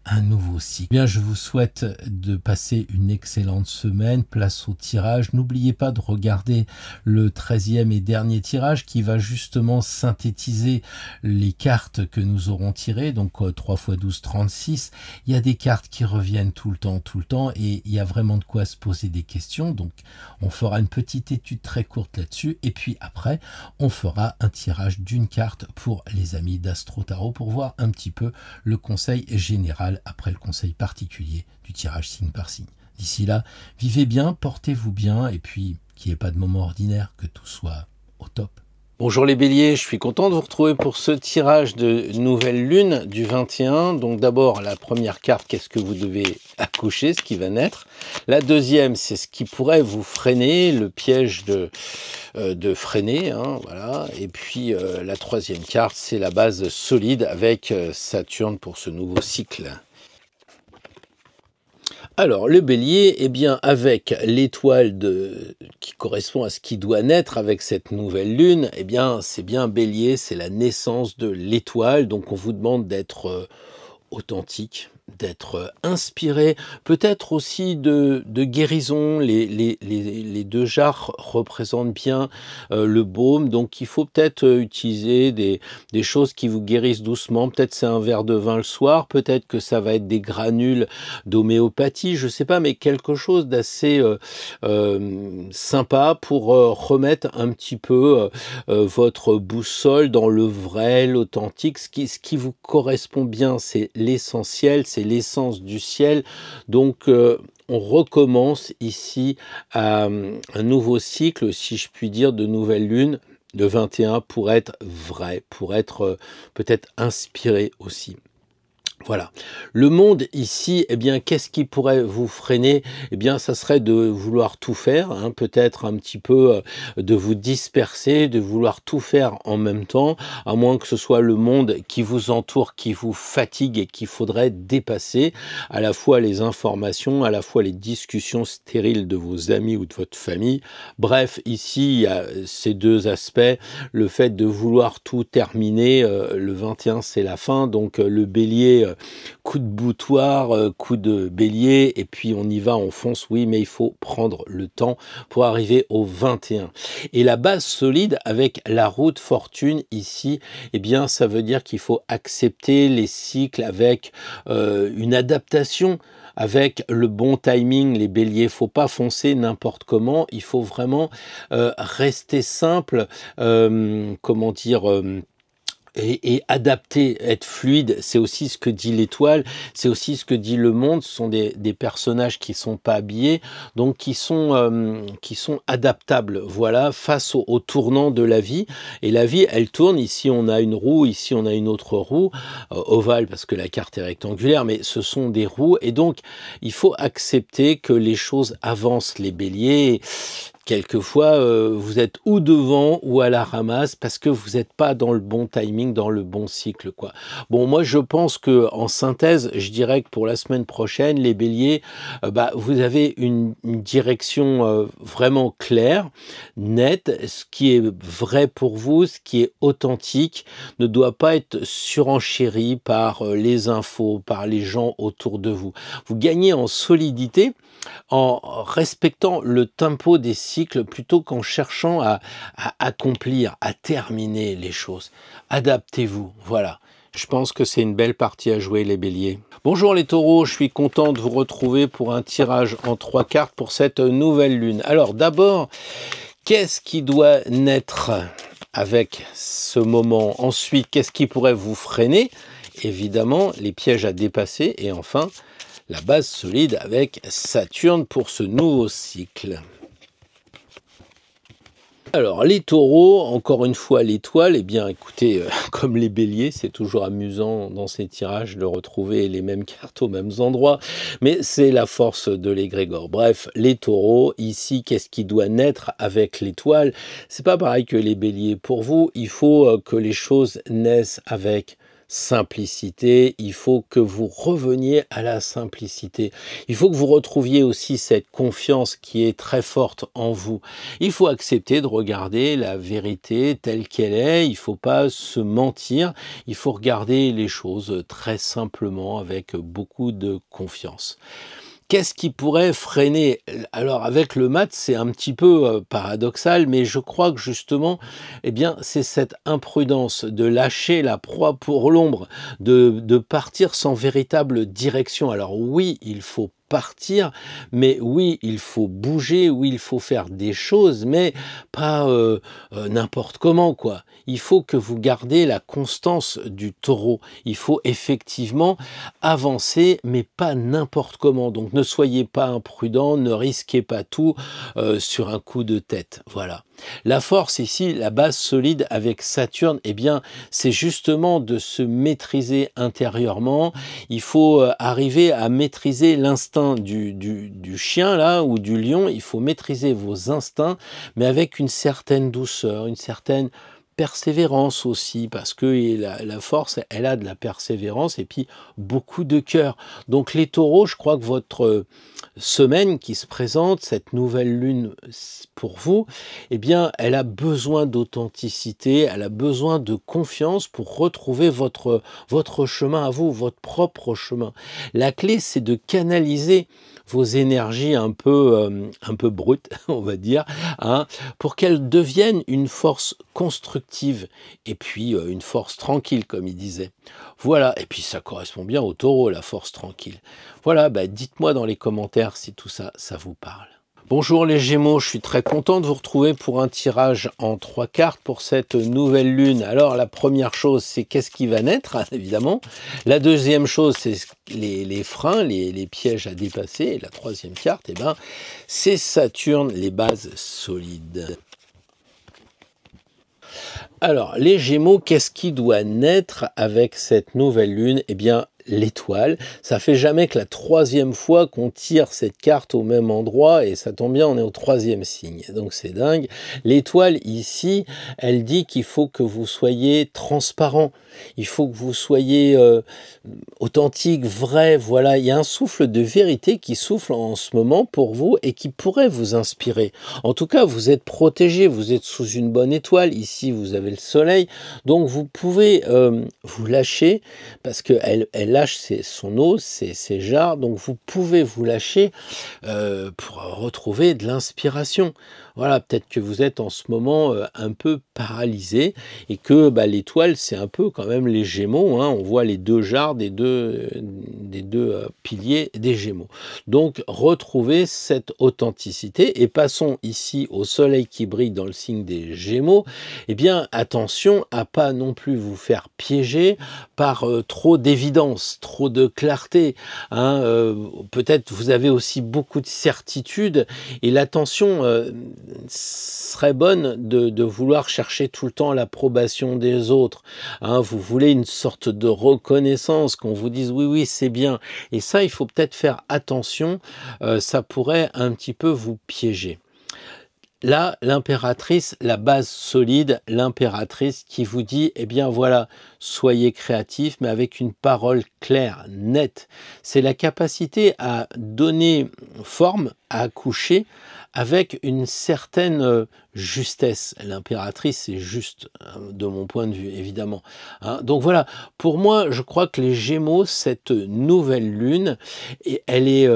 un nouveau cycle. Bien, je vous souhaite de passer une excellente semaine. Place au tirage. N'oubliez pas de regarder le 13e et dernier tirage qui va justement synthétiser les cartes que nous aurons tirées. Donc 3 x 12, 36. Il y a des cartes qui reviennent tout le temps et il y a vraiment de quoi se poser des questions. Donc on fera une petite étude très courte là-dessus et puis après on fera un tirage d'une carte pour les amis d'Astro Tarot pour voir un petit peu le conseil général après le conseil particulier du tirage signe par signe. D'ici là, vivez bien, portez-vous bien et puis qu'il n'y ait pas de moment ordinaire, que tout soit au top. Bonjour les béliers, je suis content de vous retrouver pour ce tirage de nouvelle lune du 21. Donc d'abord la première carte, qu'est-ce que vous devez accoucher, ce qui va naître. La deuxième, c'est ce qui pourrait vous freiner, le piège de freiner, hein, voilà. Et puis la troisième carte, c'est la base solide avec Saturne pour ce nouveau cycle. Alors, le bélier, avec l'étoile qui correspond à ce qui doit naître avec cette nouvelle lune, c'est bien bélier, c'est la naissance de l'étoile. Donc, on vous demande d'être authentique, d'être inspiré, peut-être aussi de guérison. Les deux jarres représentent bien le baume, donc il faut peut-être utiliser des choses qui vous guérissent doucement. Peut-être c'est un verre de vin le soir, peut-être que ça va être des granules d'homéopathie, je sais pas, mais quelque chose d'assez sympa pour remettre un petit peu votre boussole dans le vrai, l'authentique. Ce qui vous correspond bien, c'est l'essentiel, c'est l'essence du ciel. Donc on recommence ici un nouveau cycle, si je puis dire, de nouvelle lune, de 21, pour être vrai, pour être peut-être inspiré aussi. Voilà. Le monde ici, eh bien, qu'est-ce qui pourrait vous freiner? Eh bien, ça serait de vouloir tout faire, hein, peut-être un petit peu de vous disperser, de vouloir tout faire en même temps, à moins que ce soit le monde qui vous entoure, qui vous fatigue et qu'il faudrait dépasser, à la fois les informations, à la fois les discussions stériles de vos amis ou de votre famille. Bref, ici, il y a ces deux aspects, le fait de vouloir tout terminer, le 21 c'est la fin, donc le bélier, coup de boutoir, coup de bélier, et puis on y va, on fonce, oui, mais il faut prendre le temps pour arriver au 21. Et la base solide avec la roue de fortune ici, eh bien, ça veut dire qu'il faut accepter les cycles avec une adaptation, avec le bon timing. Les béliers, faut pas foncer n'importe comment, il faut vraiment rester simple, comment dire, et adapter, être fluide. C'est aussi ce que dit l'étoile, c'est aussi ce que dit le monde. Ce sont des personnages qui sont pas habillés, donc qui sont adaptables, voilà, face au tournant de la vie. Et la vie, elle tourne. Ici on a une roue, ici on a une autre roue, ovale parce que la carte est rectangulaire, mais ce sont des roues, et donc il faut accepter que les choses avancent, les béliers. Quelquefois, vous êtes ou devant ou à la ramasse parce que vous n'êtes pas dans le bon timing, dans le bon cycle, quoi. Bon, moi, je pense que en synthèse, je dirais que pour la semaine prochaine, les béliers, vous avez une direction vraiment claire, nette. Ce qui est vrai pour vous, ce qui est authentique, ne doit pas être surenchéri par les infos, par les gens autour de vous. Vous gagnez en solidité en respectant le tempo des cycles plutôt qu'en cherchant à accomplir, à terminer les choses. Adaptez-vous, voilà. Je pense que c'est une belle partie à jouer, les béliers. Bonjour les taureaux, je suis content de vous retrouver pour un tirage en 3 cartes pour cette nouvelle lune. Alors d'abord, qu'est-ce qui doit naître avec ce moment? Ensuite, qu'est-ce qui pourrait vous freiner? Évidemment, les pièges à dépasser. Et enfin, la base solide avec Saturne pour ce nouveau cycle. Alors, les taureaux, encore une fois l'étoile, eh bien écoutez, comme les béliers, c'est toujours amusant dans ces tirages de retrouver les mêmes cartes aux mêmes endroits, mais c'est la force de l'égrégore. Bref, les taureaux, ici, qu'est-ce qui doit naître avec l'étoile? C'est pas pareil que les béliers. Pour vous, il faut que les choses naissent avec simplicité, il faut que vous reveniez à la simplicité. Il faut que vous retrouviez aussi cette confiance qui est très forte en vous. Il faut accepter de regarder la vérité telle qu'elle est, il ne faut pas se mentir, il faut regarder les choses très simplement avec beaucoup de confiance. Qu'est-ce qui pourrait freiner? Alors avec le mat, c'est un petit peu paradoxal, mais je crois que justement, eh bien, c'est cette imprudence de lâcher la proie pour l'ombre, de partir sans véritable direction. Alors oui, il faut partir, mais oui, il faut bouger, oui, il faut faire des choses, mais pas n'importe comment, quoi. Il faut que vous gardez la constance du taureau. Il faut effectivement avancer, mais pas n'importe comment. Donc ne soyez pas imprudent, ne risquez pas tout sur un coup de tête. Voilà. La force ici, la base solide avec Saturne, eh bien, c'est justement de se maîtriser intérieurement. Il faut arriver à maîtriser l'instinct du chien là ou du lion. Il faut maîtriser vos instincts, mais avec une certaine douceur, une certaine persévérance aussi, parce que la force, elle a de la persévérance et puis beaucoup de cœur. Donc les taureaux, je crois que votre semaine qui se présente, cette nouvelle lune pour vous, eh bien, elle a besoin d'authenticité, elle a besoin de confiance pour retrouver votre chemin à vous, votre propre chemin. La clé, c'est de canaliser vos énergies un peu brutes, on va dire, hein, pour qu'elles deviennent une force constructive et puis une force tranquille, comme il disait. Voilà, et puis ça correspond bien au taureau, la force tranquille. Voilà, bah, dites-moi dans les commentaires si tout ça, ça vous parle. Bonjour les Gémeaux, je suis très content de vous retrouver pour un tirage en 3 cartes pour cette nouvelle lune. Alors la première chose, c'est qu'est-ce qui va naître, évidemment. La deuxième chose, c'est les freins, les pièges à dépasser. Et la troisième carte, eh ben, c'est Saturne, les bases solides. Alors, les Gémeaux, qu'est-ce qui doit naître avec cette nouvelle lune? Eh bien, l'étoile. Ça fait jamais que la troisième fois qu'on tire cette carte au même endroit, et ça tombe bien, on est au troisième signe, donc c'est dingue. L'étoile ici, elle dit qu'il faut que vous soyez transparent, il faut que vous soyez authentique, vrai, voilà, il y a un souffle de vérité qui souffle en ce moment pour vous et qui pourrait vous inspirer. En tout cas, vous êtes protégé, vous êtes sous une bonne étoile, ici vous avez le soleil, donc vous pouvez vous lâcher, parce qu'elle lâche son eau, ses jarres, donc vous pouvez vous lâcher pour retrouver de l'inspiration. Voilà, peut-être que vous êtes en ce moment un peu paralysé et que bah, l'étoile, c'est un peu quand même les Gémeaux, hein, on voit les deux jarres des deux piliers des Gémeaux. Donc, retrouvez cette authenticité et passons ici au soleil qui brille dans le signe des Gémeaux. Eh bien, attention à pas non plus vous faire piéger par trop d'évidence, trop de clarté. Hein, peut-être vous avez aussi beaucoup de certitude et l'attention serait bonne de vouloir chercher tout le temps l'approbation des autres. Hein, vous voulez une sorte de reconnaissance, qu'on vous dise oui, oui, c'est bien. Et ça, il faut peut-être faire attention, ça pourrait un petit peu vous piéger. Là, l'impératrice, la base solide, l'impératrice qui vous dit, eh bien voilà, soyez créatif, mais avec une parole claire, nette. C'est la capacité à donner forme, à accoucher, avec une certaine justesse. L'impératrice, c'est juste, de mon point de vue, évidemment. Hein, donc voilà, pour moi, je crois que les Gémeaux, cette nouvelle lune, elle est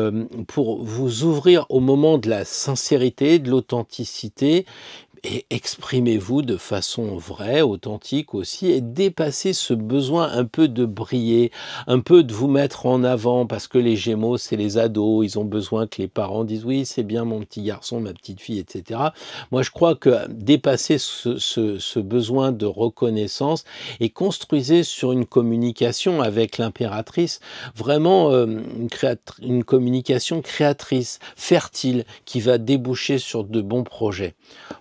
pour vous ouvrir au moment de la sincérité, de l'authenticité, et exprimez-vous de façon vraie, authentique aussi, et dépassez ce besoin un peu de briller, un peu de vous mettre en avant, parce que les Gémeaux, c'est les ados, ils ont besoin que les parents disent « oui, c'est bien mon petit garçon, ma petite fille, etc. » Moi, je crois que dépasser ce besoin de reconnaissance et construisez sur une communication avec l'impératrice, vraiment une communication créatrice, fertile, qui va déboucher sur de bons projets.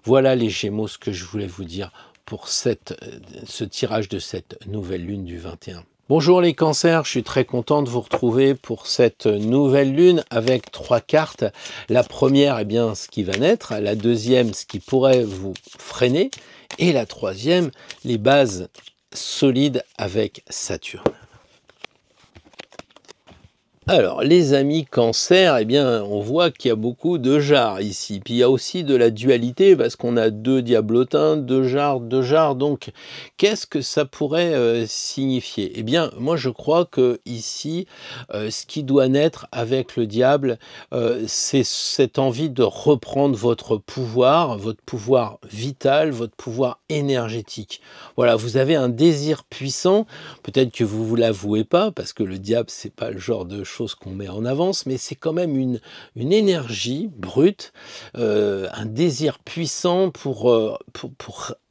Voilà les Gémeaux, ce que je voulais vous dire pour ce tirage de cette nouvelle lune du 21. Bonjour les cancers, je suis très content de vous retrouver pour cette nouvelle lune avec 3 cartes. La première, eh bien, ce qui va naître. La deuxième, ce qui pourrait vous freiner. Et la troisième, les bases solides avec Saturne. Alors, les amis cancer, eh bien, on voit qu'il y a beaucoup de jarres ici. Puis il y a aussi de la dualité parce qu'on a 2 diablotins, 2 jarres. Donc, qu'est-ce que ça pourrait signifier? Eh bien, moi, je crois que ici, ce qui doit naître avec le diable, c'est cette envie de reprendre votre pouvoir vital, votre pouvoir énergétique. Voilà, vous avez un désir puissant. Peut-être que vous vous l'avouez pas parce que le diable, c'est pas le genre de chose qu'on met en avance, mais c'est quand même une énergie brute, un désir puissant pour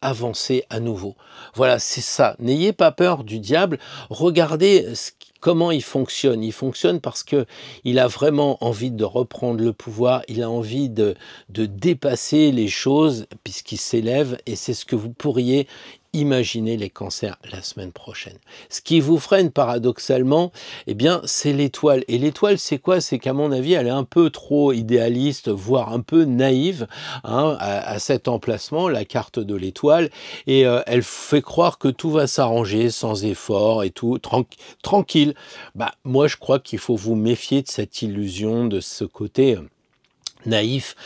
avancer à nouveau. Voilà, c'est ça. N'ayez pas peur du diable. Regardez comment il fonctionne. Il fonctionne parce que il a vraiment envie de reprendre le pouvoir. Il a envie de dépasser les choses puisqu'il s'élève et c'est ce que vous pourriez Imaginez les cancers la semaine prochaine. Ce qui vous freine paradoxalement, eh bien, c'est l'étoile. Et l'étoile, c'est quoi? C'est qu'à mon avis, elle est un peu trop idéaliste, voire un peu naïve hein, à cet emplacement, la carte de l'étoile. Et elle fait croire que tout va s'arranger sans effort et tout, tranquille. Bah, moi, je crois qu'il faut vous méfier de cette illusion, de ce côté naïf.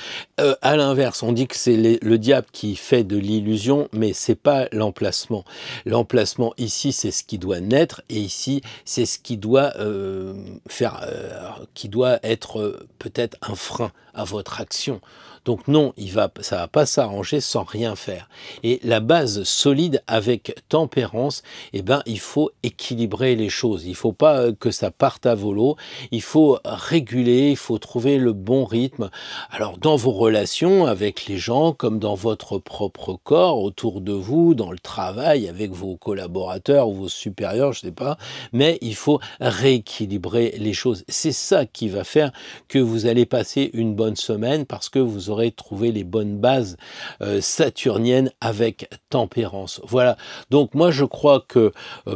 À l'inverse, on dit que c'est le diable qui fait de l'illusion, mais c'est pas l'emplacement. L'emplacement ici, c'est ce qui doit naître, et ici, c'est ce qui doit qui doit être peut-être un frein à votre action. Donc non, ça va pas s'arranger sans rien faire. Et la base solide avec tempérance, eh ben, il faut équilibrer les choses. Il faut pas que ça parte à volo. Il faut réguler, il faut trouver le bon rythme. Alors, dans vos relations avec les gens, comme dans votre propre corps, autour de vous, dans le travail, avec vos collaborateurs ou vos supérieurs, je sais pas, mais il faut rééquilibrer les choses. C'est ça qui va faire que vous allez passer une bonne semaine parce que vous aurez trouvé les bonnes bases saturniennes avec tempérance. Voilà. Donc, moi, je crois que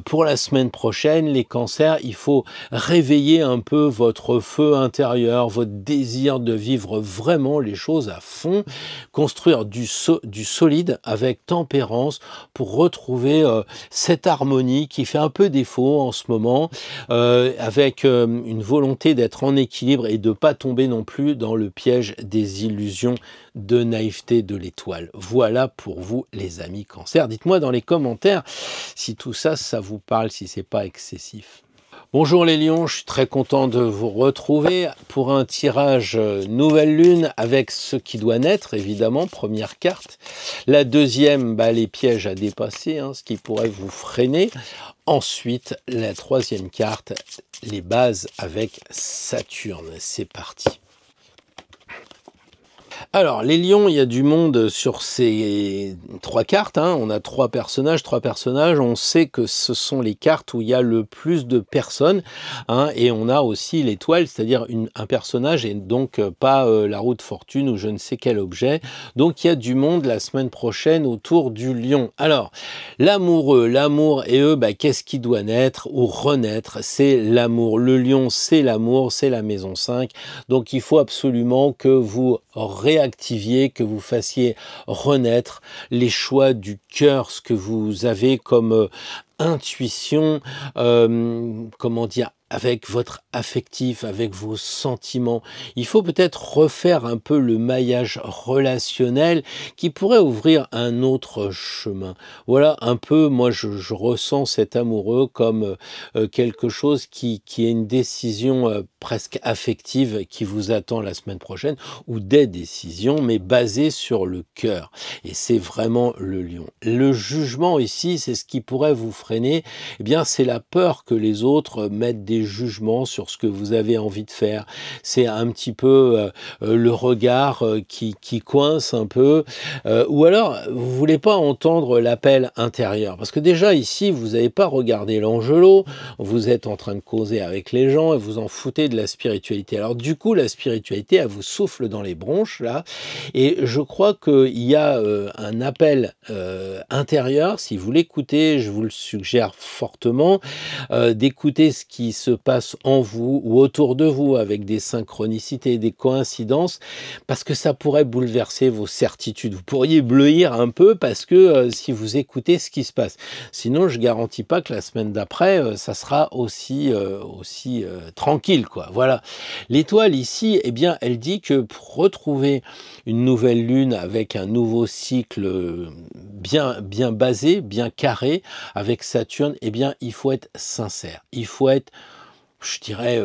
pour la semaine prochaine, les cancers, il faut réveiller un peu votre feu intérieur, votre désir de vivre vraiment les choses à fond, construire du solide avec tempérance pour retrouver cette harmonie qui fait un peu défaut en ce moment, avec une volonté d'être en équilibre et de pas tomber non plus dans le piège des illusions de naïveté de l'étoile. Voilà pour vous les amis Cancer. Dites-moi dans les commentaires si tout ça, ça vous parle, si c'est pas excessif. Bonjour les lions, je suis très content de vous retrouver pour un tirage nouvelle lune avec ce qui doit naître, évidemment, première carte. La deuxième, les pièges à dépasser, hein, ce qui pourrait vous freiner. Ensuite, la troisième carte, les bases avec Saturne. C'est parti. Alors, les lions, il y a du monde sur ces trois cartes. Hein. On a trois personnages. On sait que ce sont les cartes où il y a le plus de personnes. Hein, et on a aussi l'étoile, c'est-à-dire un personnage et donc pas la roue de fortune ou je ne sais quel objet. Donc, il y a du monde la semaine prochaine autour du lion. Alors, l'amour et eux, qu'est-ce qui doit naître ou renaître? C'est l'amour. Le lion, c'est l'amour, c'est la maison 5. Donc, il faut absolument que vous réactiviez, que vous fassiez renaître les choix du cœur, ce que vous avez comme intuition, comment dire, avec votre affectif, avec vos sentiments. Il faut peut-être refaire un peu le maillage relationnel qui pourrait ouvrir un autre chemin. Voilà un peu, moi je ressens cet amoureux comme quelque chose qui est une décision presque affective qui vous attend la semaine prochaine, ou des décisions, mais basées sur le cœur. Et c'est vraiment le lion. Le jugement ici, c'est ce qui pourrait vous freiner. Eh bien, c'est la peur que les autres mettent des jugements sur ce que vous avez envie de faire. C'est un petit peu le regard qui coince un peu. Ou alors, vous voulez pas entendre l'appel intérieur. Parce que déjà, ici, vous n'avez pas regardé l'angelot. Vous êtes en train de causer avec les gens et vous en foutez de la spiritualité. Alors, du coup, la spiritualité, elle vous souffle dans les bronches, là. Et je crois qu'il y a un appel intérieur. Si vous l'écoutez, je vous le suggère fortement, d'écouter ce qui se passe en vous ou autour de vous avec des synchronicités, des coïncidences, parce que ça pourrait bouleverser vos certitudes. Vous pourriez bleuir un peu parce que si vous écoutez ce qui se passe. Sinon, je garantis pas que la semaine d'après, ça sera aussi tranquille, quoi. Voilà. L'étoile ici, eh bien, elle dit que pour retrouver une nouvelle lune avec un nouveau cycle bien basé, bien carré, avec Saturne, eh bien, il faut être sincère. Il faut être, je dirais,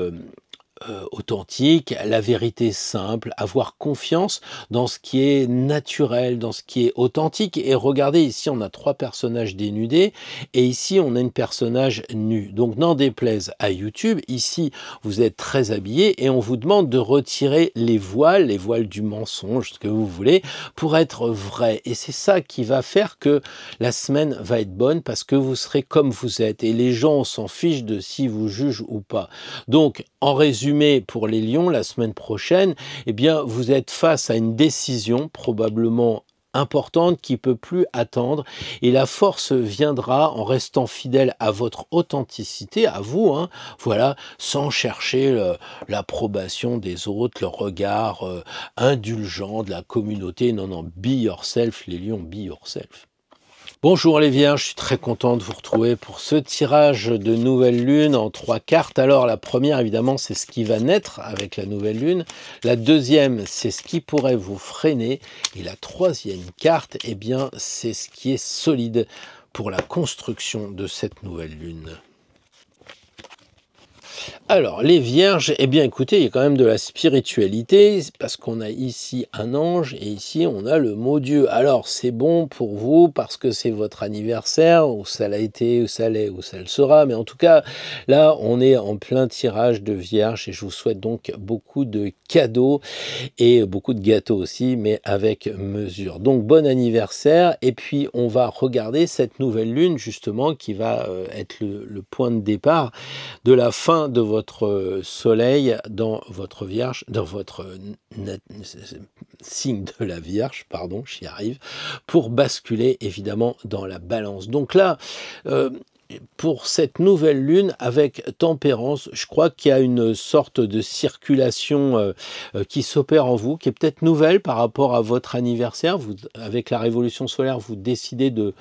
authentique, la vérité simple, avoir confiance dans ce qui est naturel, dans ce qui est authentique. Et regardez, ici, on a trois personnages dénudés, et ici, on a une personnage nu. Donc, n'en déplaise à YouTube, ici, vous êtes très habillé, et on vous demande de retirer les voiles du mensonge, ce que vous voulez, pour être vrai. Et c'est ça qui va faire que la semaine va être bonne, parce que vous serez comme vous êtes, et les gens s'en fichent de si vous jugent ou pas. Donc, en résumé, pour les lions, la semaine prochaine, eh bien, vous êtes face à une décision probablement importante qui peut plus attendre, et la force viendra en restant fidèle à votre authenticité, à vous, hein, voilà, sans chercher l'approbation des autres, le regard indulgent de la communauté. Non, non, be yourself, les lions, be yourself. Bonjour les Vierges, je suis très content de vous retrouver pour ce tirage de nouvelle lune en 3 cartes. Alors la première évidemment c'est ce qui va naître avec la nouvelle lune, la deuxième c'est ce qui pourrait vous freiner, et la troisième carte eh bien c'est ce qui est solide pour la construction de cette nouvelle lune. Alors, les Vierges, eh bien écoutez, il y a quand même de la spiritualité, parce qu'on a ici un ange, et ici on a le mot Dieu. Alors, c'est bon pour vous, parce que c'est votre anniversaire, ou ça l'a été, ou ça l'est, ou ça le sera, mais en tout cas, là, on est en plein tirage de Vierge, et je vous souhaite donc beaucoup de cadeaux, et beaucoup de gâteaux aussi, mais avec mesure. Donc, bon anniversaire, et puis on va regarder cette nouvelle lune, justement, qui va être le point de départ de la fin de votre soleil dans votre Vierge, dans votre signe de la Vierge, pardon, j'y arrive, pour basculer évidemment dans la balance. Donc là, pour cette nouvelle lune avec tempérance, je crois qu'il y a une sorte de circulation qui s'opère en vous, qui est peut-être nouvelle par rapport à votre anniversaire. Vous, avec la révolution solaire, vous décidez de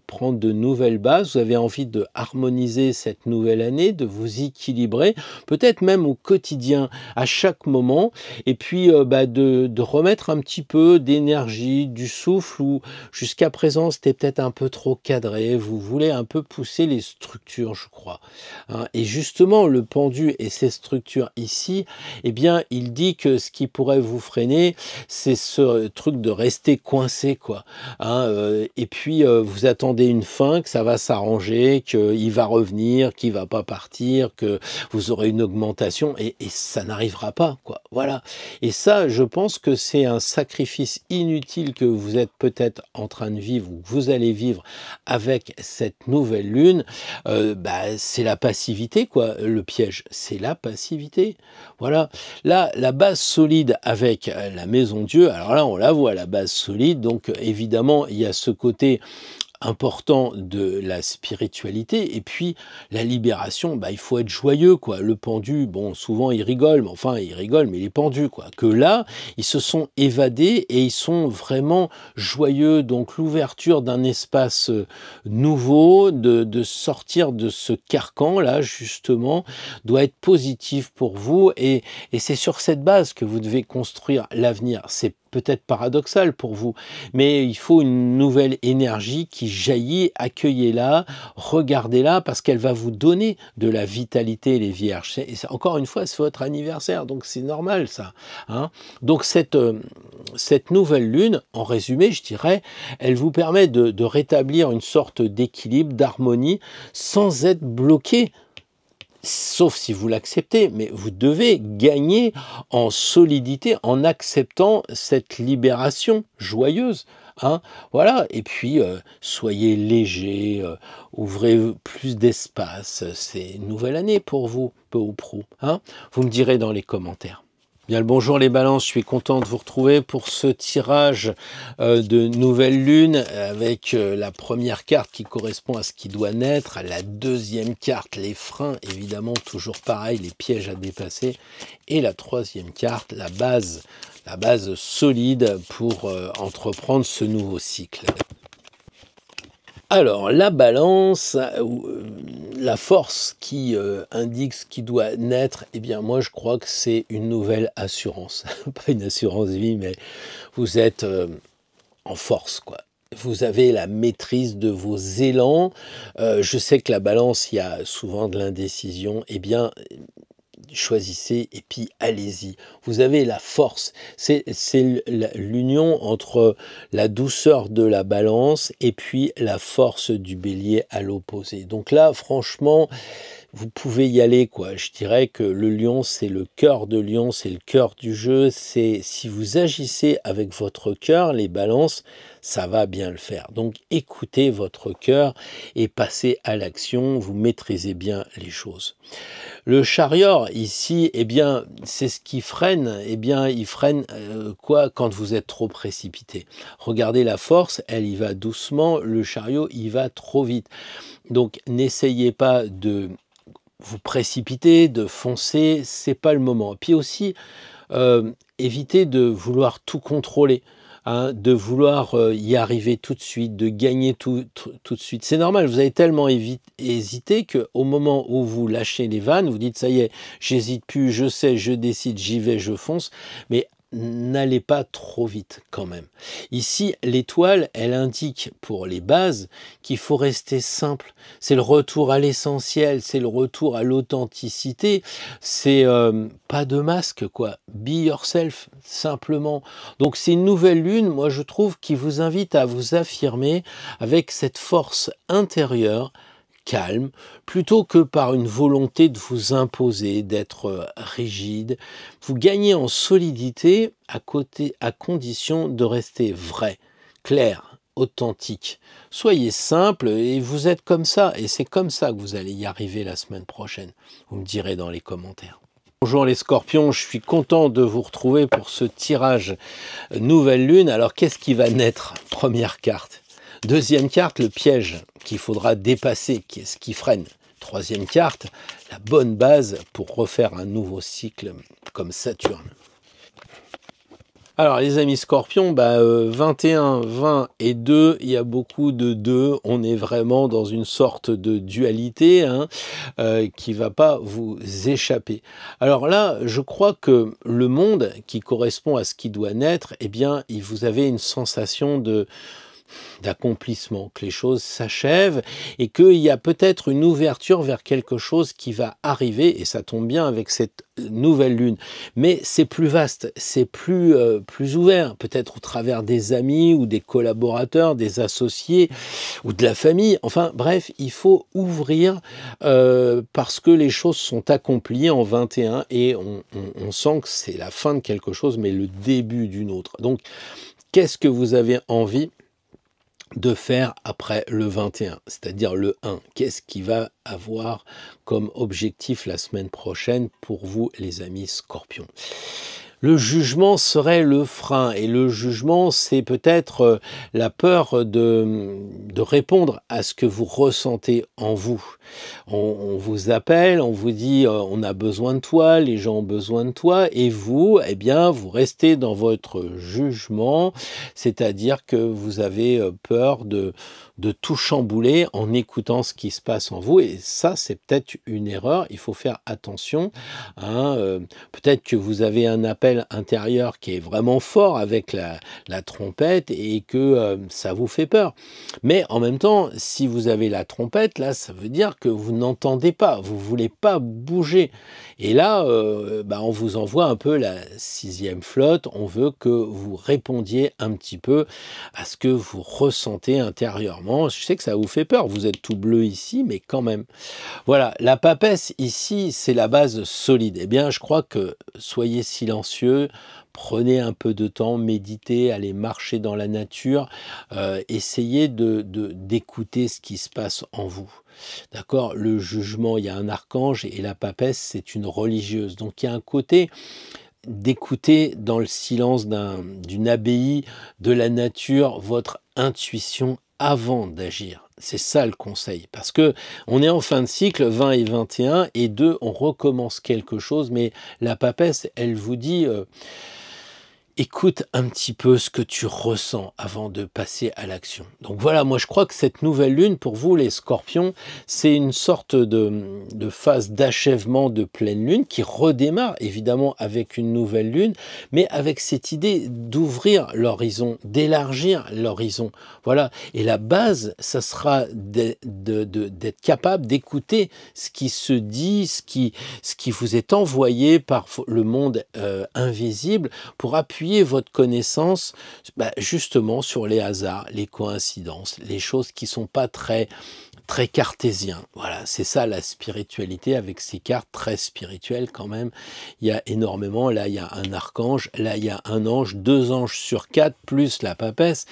prendre de nouvelles bases. Vous avez envie de harmoniser cette nouvelle année, de vous équilibrer, peut-être même au quotidien, à chaque moment, et puis de remettre un petit peu d'énergie, du souffle, où jusqu'à présent c'était peut-être un peu trop cadré. Vous voulez un peu pousser les structures, je crois. Hein, et justement, le pendu et ces structures ici, eh bien, il dit que ce qui pourrait vous freiner, c'est ce truc de rester coincé, quoi. Hein, et puis, vous attendez une fin, que ça va s'arranger, qu'il va revenir, qu'il va pas partir, que vous aurez une augmentation, et ça n'arrivera pas, quoi. Voilà. Et ça, je pense que c'est un sacrifice inutile que vous êtes peut-être en train de vivre, ou que vous allez vivre avec cette nouvelle lune. C'est la passivité, quoi, le piège, c'est la passivité. Voilà, là, la base solide avec la maison Dieu, alors là, on la voit, la base solide, donc évidemment, il y a ce côté important de la spiritualité, et puis la libération, il faut être joyeux, quoi. Le pendu, bon, souvent il rigole, mais enfin il rigole, mais il est pendu, quoi. Que là, ils se sont évadés et ils sont vraiment joyeux, donc l'ouverture d'un espace nouveau, de sortir de ce carcan là, justement, doit être positif pour vous, et c'est sur cette base que vous devez construire l'avenir. C'est peut-être paradoxal pour vous, mais il faut une nouvelle énergie qui jaillit, accueillez-la, regardez-la, parce qu'elle va vous donner de la vitalité, les Vierges. Encore une fois, c'est votre anniversaire, donc c'est normal ça. Hein. Donc cette nouvelle lune, en résumé, je dirais, elle vous permet de rétablir une sorte d'équilibre, d'harmonie, sans être bloqué. Sauf si vous l'acceptez, mais vous devez gagner en solidité en acceptant cette libération joyeuse. Hein, voilà, et puis soyez léger, ouvrez plus d'espace. C'est une nouvelle année pour vous, peu ou prou. Hein, vous me direz dans les commentaires. Bien le bonjour les balances, je suis content de vous retrouver pour ce tirage de nouvelle lune avec la première carte qui correspond à ce qui doit naître, la deuxième carte, les freins, évidemment toujours pareil, les pièges à dépasser, et la troisième carte, la base solide pour entreprendre ce nouveau cycle. Alors, la balance, la force qui indique ce qui doit naître, eh bien, moi, je crois que c'est une nouvelle assurance. Pas une assurance vie, mais vous êtes en force, quoi. Vous avez la maîtrise de vos élans. Je sais que la balance, il y a souvent de l'indécision. Eh bien, choisissez et puis allez-y. Vous avez la force. C'est l'union entre la douceur de la balance et puis la force du bélier à l'opposé. Donc là, franchement, vous pouvez y aller, quoi. Je dirais que le lion, c'est le cœur de lion, c'est le cœur du jeu. C'est si vous agissez avec votre cœur, les balances, ça va bien le faire. Donc écoutez votre cœur et passez à l'action, vous maîtrisez bien les choses. Le chariot, ici, eh bien, c'est ce qui freine. Eh bien, il freine quoi quand vous êtes trop précipité. Regardez la force, elle y va doucement, le chariot, il va trop vite. Donc, n'essayez pas de vous précipiter, de foncer, c'est pas le moment. Puis aussi, évitez de vouloir tout contrôler. Hein, de vouloir y arriver tout de suite, de gagner tout de suite. C'est normal, vous avez tellement hésité qu'au moment où vous lâchez les vannes, vous dites ça y est, j'hésite plus, je sais, je décide, j'y vais, je fonce. Mais n'allez pas trop vite quand même. Ici, l'étoile, elle indique pour les bases qu'il faut rester simple. C'est le retour à l'essentiel, c'est le retour à l'authenticité. C'est pas de masque, quoi. Be yourself, simplement. Donc c'est une nouvelle lune, moi je trouve, qui vous invite à vous affirmer avec cette force intérieure, calme, plutôt que par une volonté de vous imposer, d'être rigide. Vous gagnez en solidité à condition de rester vrai, clair, authentique. Soyez simple et vous êtes comme ça. Et c'est comme ça que vous allez y arriver la semaine prochaine. Vous me direz dans les commentaires. Bonjour les scorpions, je suis content de vous retrouver pour ce tirage nouvelle lune. Alors qu'est-ce qui va naître? Première carte. Deuxième carte, le piège qu'il faudra dépasser, qui est ce qui freine. Troisième carte, la bonne base pour refaire un nouveau cycle comme Saturne. Alors les amis scorpions, 21, 20 et 2, il y a beaucoup de 2. On est vraiment dans une sorte de dualité qui ne va pas vous échapper. Alors là, je crois que le monde qui correspond à ce qui doit naître, eh bien, vous avez une sensation d'accomplissement, que les choses s'achèvent et qu'il y a peut-être une ouverture vers quelque chose qui va arriver, et ça tombe bien avec cette nouvelle lune. Mais c'est plus vaste, c'est plus ouvert, peut-être au travers des amis ou des collaborateurs, des associés ou de la famille. Enfin bref, il faut ouvrir parce que les choses sont accomplies en 21 et on sent que c'est la fin de quelque chose, mais le début d'une autre. Donc, qu'est-ce que vous avez envie de faire après le 21, c'est-à-dire le 1. Qu'est-ce qui va avoir comme objectif la semaine prochaine pour vous, les amis scorpions? Le jugement serait le frein, et le jugement, c'est peut-être la peur de répondre à ce que vous ressentez en vous. On vous appelle, on vous dit on a besoin de toi, les gens ont besoin de toi, et vous, eh bien, vous restez dans votre jugement, c'est-à-dire que vous avez peur de tout chambouler en écoutant ce qui se passe en vous, et ça, c'est peut-être une erreur, il faut faire attention. Peut-être que vous avez un appel intérieur qui est vraiment fort avec la trompette et que ça vous fait peur. Mais en même temps, si vous avez la trompette, là, ça veut dire que vous n'entendez pas, vous voulez pas bouger. Et là, on vous envoie un peu la 6e flotte, on veut que vous répondiez un petit peu à ce que vous ressentez intérieurement. Je sais que ça vous fait peur, vous êtes tout bleu ici, mais quand même. Voilà, la papesse ici, c'est la base solide. Eh bien, je crois que soyez silencieux, prenez un peu de temps, méditez, allez marcher dans la nature, essayez d'écouter ce qui se passe en vous. D'accord? Le jugement, il y a un archange et la papesse, c'est une religieuse. Donc, il y a un côté d'écouter dans le silence d'une abbaye de la nature votre intuition avant d'agir. C'est ça le conseil, parce que on est en fin de cycle, 20 et 21, et 2, on recommence quelque chose, mais la papesse, elle vous dit écoute un petit peu ce que tu ressens avant de passer à l'action. Donc voilà, moi je crois que cette nouvelle lune, pour vous les scorpions, c'est une sorte de phase d'achèvement de pleine lune qui redémarre évidemment avec une nouvelle lune, mais avec cette idée d'ouvrir l'horizon, d'élargir l'horizon. Voilà, et la base, ça sera d'être capable d'écouter ce qui se dit, ce qui vous est envoyé par le monde invisible pour appuyer votre connaissance justement sur les hasards, les coïncidences, les choses qui sont pas très très cartésien. Voilà, c'est ça la spiritualité avec ces cartes très spirituelles quand même. Il y a énormément, là il y a un archange, là il y a un ange, 2 anges sur 4 plus la papesse.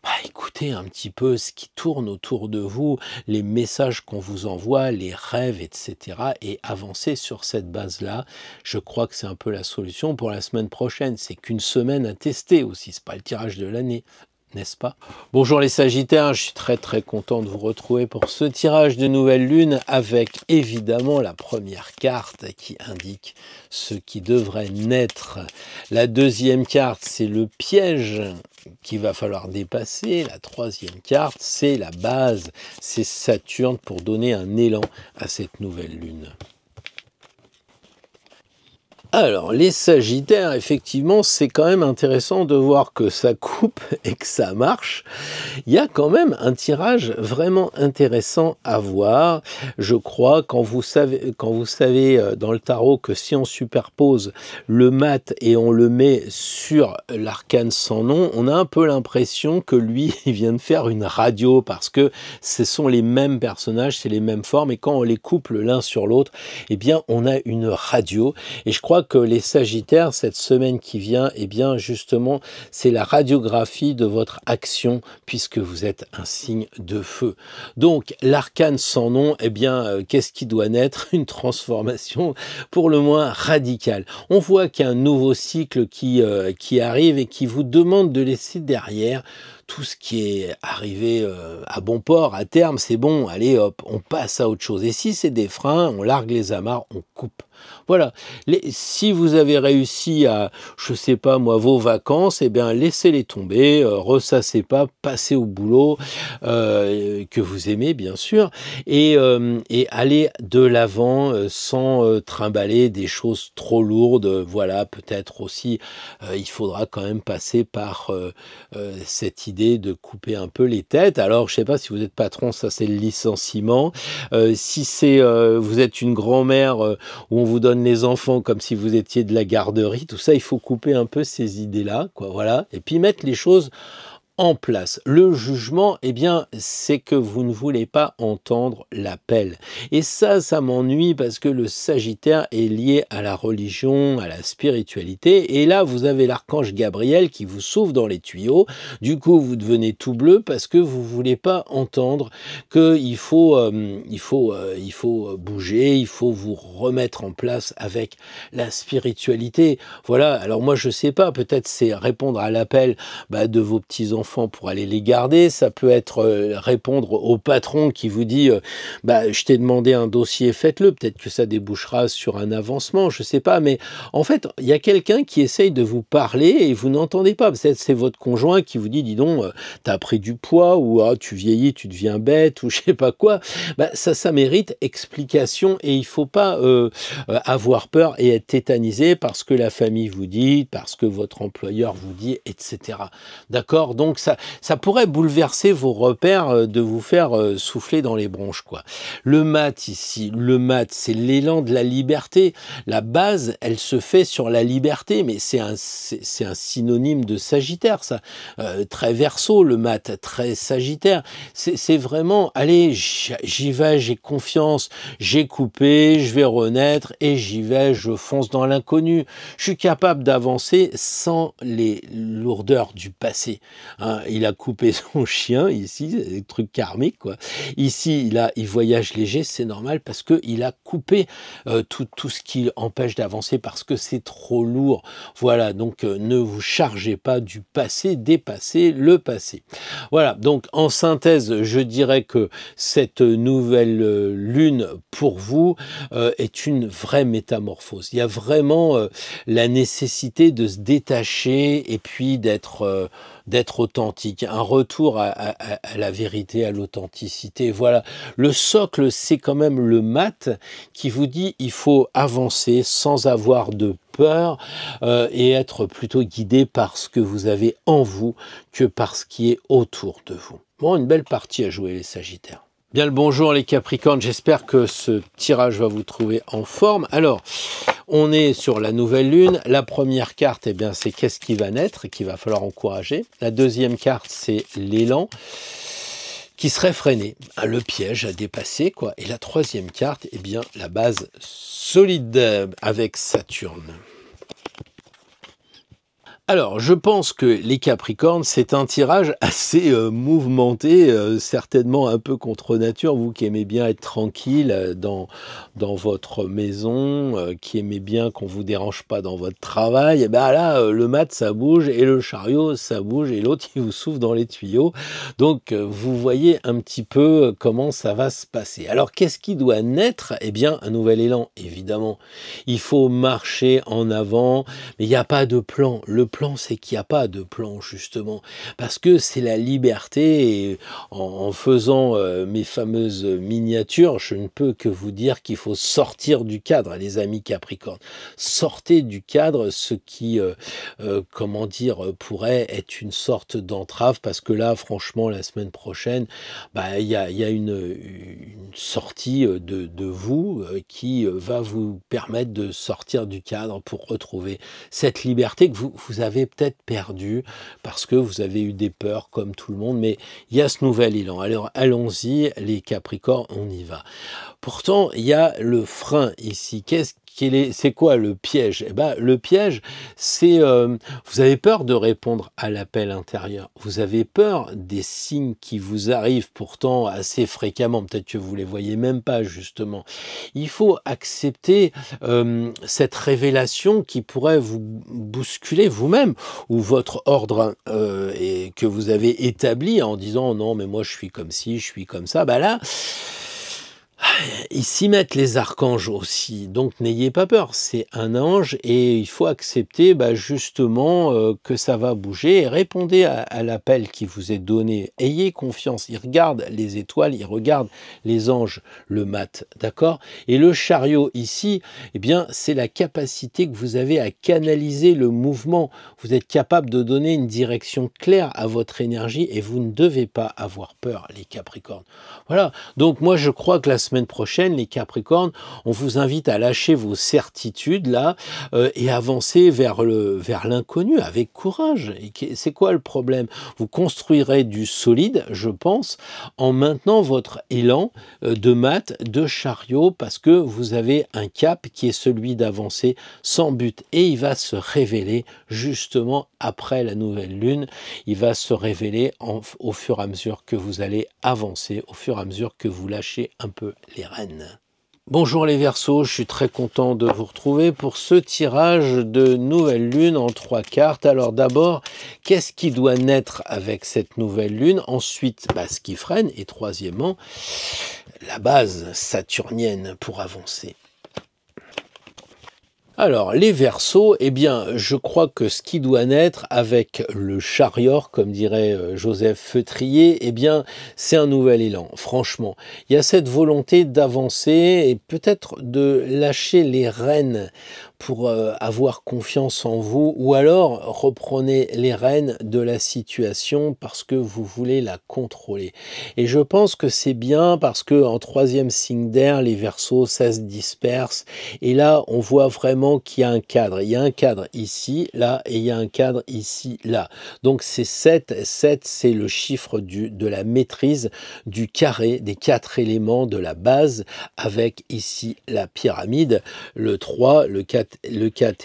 Bah, écoutez un petit peu ce qui tourne autour de vous, les messages qu'on vous envoie, les rêves, etc. et avancez sur cette base-là. Je crois que c'est un peu la solution pour la semaine prochaine. C'est qu'une semaine à tester aussi, c'est pas le tirage de l'année. N'est-ce pas? Bonjour les Sagittaires, je suis très content de vous retrouver pour ce tirage de nouvelle lune avec évidemment la première carte qui indique ce qui devrait naître. La deuxième carte, c'est le piège qu'il va falloir dépasser. La troisième carte, c'est la base, c'est Saturne pour donner un élan à cette nouvelle lune. Alors, les Sagittaires, effectivement, c'est quand même intéressant de voir que ça coupe et que ça marche. Il y a quand même un tirage vraiment intéressant à voir. Je crois, quand vous savez dans le tarot que si on superpose le mat et on le met sur l'arcane sans nom, on a un peu l'impression que lui, il vient de faire une radio parce que ce sont les mêmes personnages, c'est les mêmes formes et quand on les couple l'un sur l'autre, eh bien, on a une radio. Et je crois que les Sagittaires, cette semaine qui vient, eh bien justement, c'est la radiographie de votre action puisque vous êtes un signe de feu. Donc, l'arcane sans nom, eh bien, qu'est-ce qui doit naître? Une transformation pour le moins radicale. On voit qu'il y a un nouveau cycle qui arrive et qui vous demande de laisser derrière tout ce qui est arrivé à bon port, à terme, c'est bon, allez hop, on passe à autre chose. Et si c'est des freins, on largue les amarres, on coupe. Voilà. Si vous avez réussi à, je sais pas moi, vos vacances, eh bien laissez-les tomber, ressassez pas, passez au boulot que vous aimez bien sûr, et allez de l'avant sans trimballer des choses trop lourdes. Voilà, peut-être aussi, il faudra quand même passer par cette idée de couper un peu les têtes. Alors, je sais pas si vous êtes patron, ça c'est le licenciement. Si c'est vous êtes une grand-mère où on vous donne les enfants comme si vous étiez de la garderie, tout ça, il faut couper un peu ces idées-là, quoi, voilà, et puis mettre les choses en place. Le jugement, eh bien, c'est que vous ne voulez pas entendre l'appel. Et ça m'ennuie parce que le Sagittaire est lié à la religion, à la spiritualité. Et là, vous avez l'archange Gabriel qui vous souffle dans les tuyaux. Du coup, vous devenez tout bleu parce que vous voulez pas entendre qu'il faut bouger, il faut vous remettre en place avec la spiritualité. Voilà. Alors moi, je sais pas. Peut-être c'est répondre à l'appel de vos petits-enfants pour aller les garder, ça peut être répondre au patron qui vous dit je t'ai demandé un dossier, faites-le, peut-être que ça débouchera sur un avancement, je sais pas, mais en fait, il y a quelqu'un qui essaye de vous parler et vous n'entendez pas, peut-être c'est votre conjoint qui vous dit, dis donc, t'as pris du poids, ou tu vieillis, tu deviens bête, ou je sais pas quoi, ça mérite explication et il faut pas avoir peur et être tétanisé parce que la famille vous dit, parce que votre employeur vous dit, etc. D'accord? Donc ça pourrait bouleverser vos repères de vous faire souffler dans les bronches, quoi. Le mat ici, le mat, c'est l'élan de la liberté. La base, elle se fait sur la liberté, mais c'est un synonyme de Sagittaire, ça. Très Verseau, le mat, très Sagittaire. C'est vraiment, allez, j'y vais, j'ai confiance, j'ai coupé, je vais renaître, et j'y vais, je fonce dans l'inconnu. Je suis capable d'avancer sans les lourdeurs du passé. Il a coupé son chien ici, des trucs karmiques, quoi. Ici, il voyage léger, c'est normal parce que il a coupé tout ce qui empêche d'avancer parce que c'est trop lourd. Voilà, donc ne vous chargez pas du passé, dépassez le passé. Voilà, donc en synthèse, je dirais que cette nouvelle lune pour vous est une vraie métamorphose. Il y a vraiment la nécessité de se détacher et puis d'être authentique, un retour à la vérité, à l'authenticité. Voilà, le socle, c'est quand même le mat qui vous dit il faut avancer sans avoir de peur et être plutôt guidé par ce que vous avez en vous que par ce qui est autour de vous. Bon, une belle partie à jouer les Sagittaires. Bien le bonjour les Capricornes, j'espère que ce tirage va vous trouver en forme. Alors, on est sur la nouvelle lune. La première carte, eh bien, c'est qu'est-ce qui va naître et qu'il va falloir encourager. La deuxième carte, c'est l'élan. qui serait freiné. Le piège à dépasser, quoi. Et la troisième carte, eh bien, la base solide avec Saturne. Alors, je pense que les Capricornes, c'est un tirage assez mouvementé, certainement un peu contre nature. Vous qui aimez bien être tranquille dans votre maison, qui aimez bien qu'on vous dérange pas dans votre travail, et ben là, le mat, ça bouge, et le chariot, ça bouge, et l'autre, il vous souffle dans les tuyaux. Donc, vous voyez un petit peu comment ça va se passer. Alors, qu'est-ce qui doit naître? Eh bien, un nouvel élan, évidemment. Il faut marcher en avant, mais il n'y a pas de plan. Le plan, c'est qu'il n'y a pas de plan, justement, parce que c'est la liberté, et en faisant mes fameuses miniatures, je ne peux que vous dire qu'il faut sortir du cadre, les amis Capricorne. Sortez du cadre, ce qui, comment dire, pourrait être une sorte d'entrave, parce que là, franchement, la semaine prochaine, bah, il y a une sortie de vous qui va vous permettre de sortir du cadre pour retrouver cette liberté que vous avez peut-être perdue parce que vous avez eu des peurs comme tout le monde, mais il y a ce nouvel élan. Alors allons-y, les Capricornes, on y va. Pourtant, il y a le frein ici. C'est quoi le piège? Eh ben, le piège, c'est vous avez peur de répondre à l'appel intérieur. Vous avez peur des signes qui vous arrivent pourtant assez fréquemment. Peut-être que vous les voyez même pas, justement. Il faut accepter cette révélation qui pourrait vous bousculer vous-même ou votre ordre et que vous avez établi en disant non, mais moi je suis comme ci, je suis comme ça. Bah là, ils s'y mettent les archanges aussi, donc n'ayez pas peur, c'est un ange et il faut accepter justement que ça va bouger et répondez à l'appel qui vous est donné. Ayez confiance, il regarde les étoiles, il regarde les anges, le mat, d'accord? Et le chariot ici, eh bien c'est la capacité que vous avez à canaliser le mouvement. Vous êtes capable de donner une direction claire à votre énergie et vous ne devez pas avoir peur, les Capricornes. Voilà, donc moi je crois que la semaine prochaine, les Capricornes, on vous invite à lâcher vos certitudes là et avancer vers l'inconnu avec courage. C'est quoi le problème? Vous construirez du solide, je pense, en maintenant votre élan de mat, de chariot, parce que vous avez un cap qui est celui d'avancer sans but. Et il va se révéler justement après la nouvelle lune. Il va se révéler au fur et à mesure que vous allez avancer, au fur et à mesure que vous lâchez un peu les rênes. Bonjour les Verseaux, je suis très content de vous retrouver pour ce tirage de nouvelle lune en 3 cartes. Alors d'abord, qu'est-ce qui doit naître avec cette nouvelle lune? Ensuite, ce qui freine. Et troisièmement, la base saturnienne pour avancer. Alors, les Verseaux, eh bien, je crois que ce qui doit naître avec le chariot, comme dirait Joseph Feutrier, eh bien, c'est un nouvel élan, franchement. Il y a cette volonté d'avancer et peut-être de lâcher les rênes pour avoir confiance en vous, ou alors reprenez les rênes de la situation parce que vous voulez la contrôler. Et je pense que c'est bien parce que en 3e signe d'air, les Verseaux, ça se disperse, et là, on voit vraiment qu'il y a un cadre. Il y a un cadre ici, là, et il y a un cadre ici, là. Donc c'est 7. 7, c'est le chiffre de la maîtrise du carré, des 4 éléments de la base, avec ici la pyramide, le 3, le 4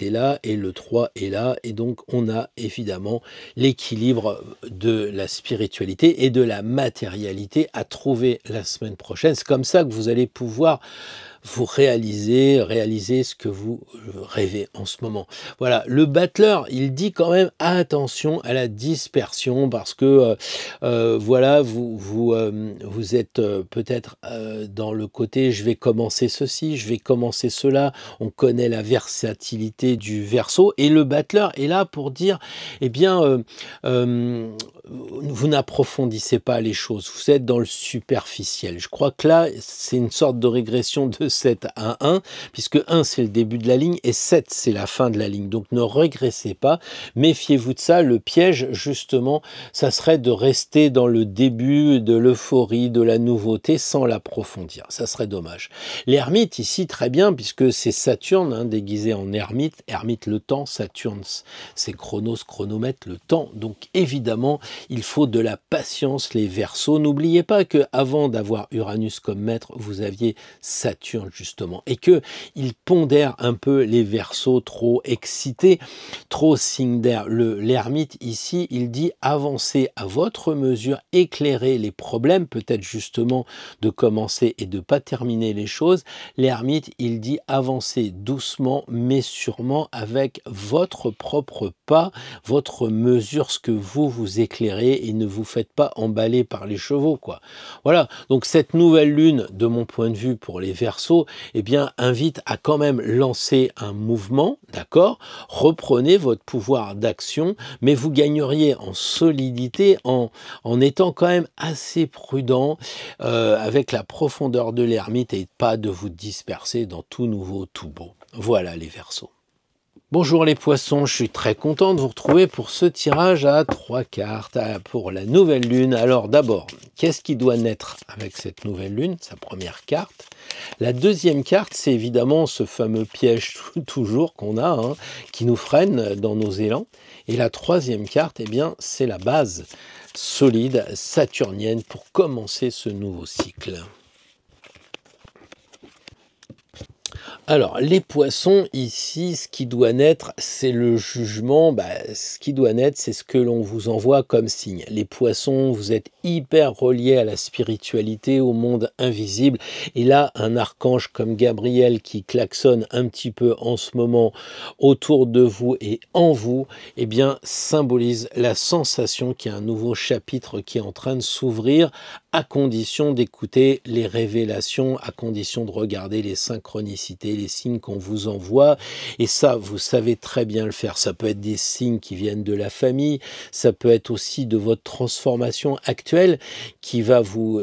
est là et le 3 est là, et donc on a évidemment l'équilibre de la spiritualité et de la matérialité à trouver la semaine prochaine. C'est comme ça que vous allez pouvoir vous réaliser ce que vous rêvez en ce moment. Voilà, le battleur, il dit quand même attention à la dispersion parce que voilà, vous êtes peut-être dans le côté je vais commencer ceci, je vais commencer cela. On connaît la versatilité du Verseau et le battleur est là pour dire eh bien vous n'approfondissez pas les choses, vous êtes dans le superficiel. Je crois que là, c'est une sorte de régression de 7 à 1, puisque 1 c'est le début de la ligne et 7 c'est la fin de la ligne. Donc ne régressez pas, méfiez-vous de ça. Le piège justement, ça serait de rester dans le début de l'euphorie, de la nouveauté sans l'approfondir. Ça serait dommage. L'ermite ici très bien, puisque c'est Saturne hein, déguisé en ermite. Ermite le temps, Saturne c'est Chronos, chronomètre, le temps. Donc évidemment, il faut de la patience les Verseaux. N'oubliez pas que avant d'avoir Uranus comme maître, vous aviez Saturne justement, et que il pondère un peu les Verseaux trop excités, trop signe d'air. L'ermite ici, il dit avancez à votre mesure, éclairez les problèmes, peut-être justement de commencer et de pas terminer les choses. L'ermite, il dit avancez doucement mais sûrement avec votre propre pas, votre mesure, ce que vous éclairez, et ne vous faites pas emballer par les chevaux, quoi. Voilà, donc cette nouvelle lune, de mon point de vue pour les Verseaux, eh bien, invite à quand même lancer un mouvement, d'accord? Reprenez votre pouvoir d'action, mais vous gagneriez en solidité en étant quand même assez prudent avec la profondeur de l'ermite et pas de vous disperser dans tout nouveau, tout beau. Voilà les Verseaux. Bonjour les poissons, je suis très content de vous retrouver pour ce tirage à 3 cartes pour la nouvelle lune. Alors d'abord, qu'est-ce qui doit naître avec cette nouvelle lune? Sa première carte. La deuxième carte, c'est évidemment ce fameux piège toujours qu'on a, hein, qui nous freine dans nos élans. Et la troisième carte, eh bien, c'est la base solide saturnienne pour commencer ce nouveau cycle. Alors, les poissons, ici, ce qui doit naître, c'est le jugement. Ce qui doit naître, c'est ce que l'on vous envoie comme signe. Les poissons, vous êtes hyper reliés à la spiritualité, au monde invisible. Et là, un archange comme Gabriel qui klaxonne un petit peu en ce moment autour de vous et en vous, eh bien, symbolise la sensation qu'il y a un nouveau chapitre qui est en train de s'ouvrir, à condition d'écouter les révélations, à condition de regarder les synchronicités, les signes qu'on vous envoie. Et ça, vous savez très bien le faire. Ça peut être des signes qui viennent de la famille, ça peut être aussi de votre transformation actuelle qui va vous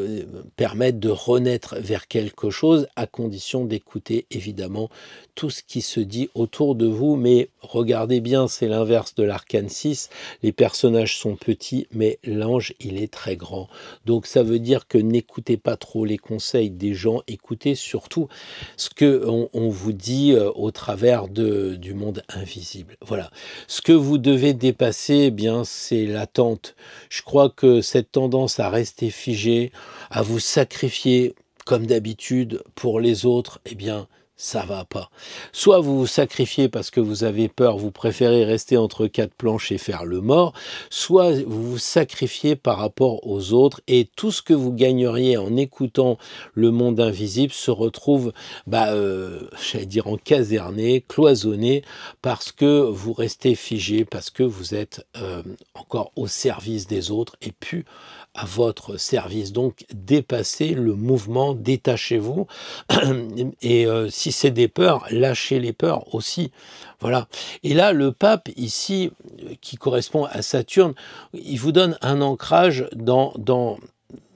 permettre de renaître vers quelque chose, à condition d'écouter évidemment tout ce qui se dit autour de vous. Mais regardez bien, c'est l'inverse de l'arcane 6. Les personnages sont petits, mais l'ange, il est très grand. Donc ça veut dire que n'écoutez pas trop les conseils des gens, écoutez surtout ce que on vous dit au travers du monde invisible. Voilà. Ce que vous devez dépasser, eh bien, c'est l'attente. Je crois que cette tendance à rester figé, à vous sacrifier comme d'habitude pour les autres, eh bien, ça va pas. Soit vous vous sacrifiez parce que vous avez peur, vous préférez rester entre quatre planches et faire le mort, soit vous vous sacrifiez par rapport aux autres et tout ce que vous gagneriez en écoutant le monde invisible se retrouve, j'allais dire en caserné, cloisonné, parce que vous restez figé, parce que vous êtes encore au service des autres et plus à votre service. Donc dépassez le mouvement, détachez-vous et si c'est des peurs, lâchez les peurs aussi. Voilà. Et là, le pape ici, qui correspond à Saturne, il vous donne un ancrage dans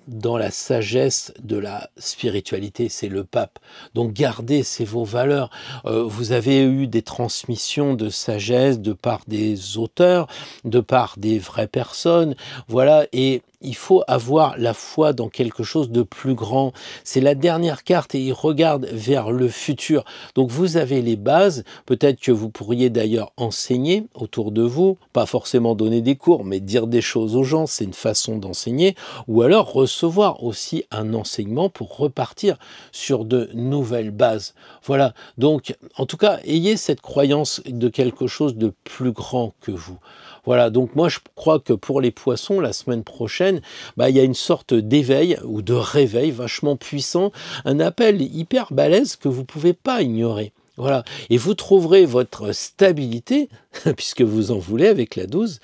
la sagesse de la spiritualité, c'est le pape. Donc gardez, c'est vos valeurs. Vous avez eu des transmissions de sagesse de part des auteurs, de part des vraies personnes, voilà, et il faut avoir la foi dans quelque chose de plus grand. C'est la dernière carte et il regarde vers le futur. Donc vous avez les bases, peut-être que vous pourriez d'ailleurs enseigner autour de vous, pas forcément donner des cours, mais dire des choses aux gens, c'est une façon d'enseigner, ou alors recevoir aussi un enseignement pour repartir sur de nouvelles bases. Voilà, donc en tout cas, ayez cette croyance de quelque chose de plus grand que vous. Voilà, donc moi je crois que pour les poissons, la semaine prochaine, il y a une sorte d'éveil ou de réveil vachement puissant, un appel hyper balèze que vous ne pouvez pas ignorer. Voilà, et vous trouverez votre stabilité, puisque vous en voulez avec la 12,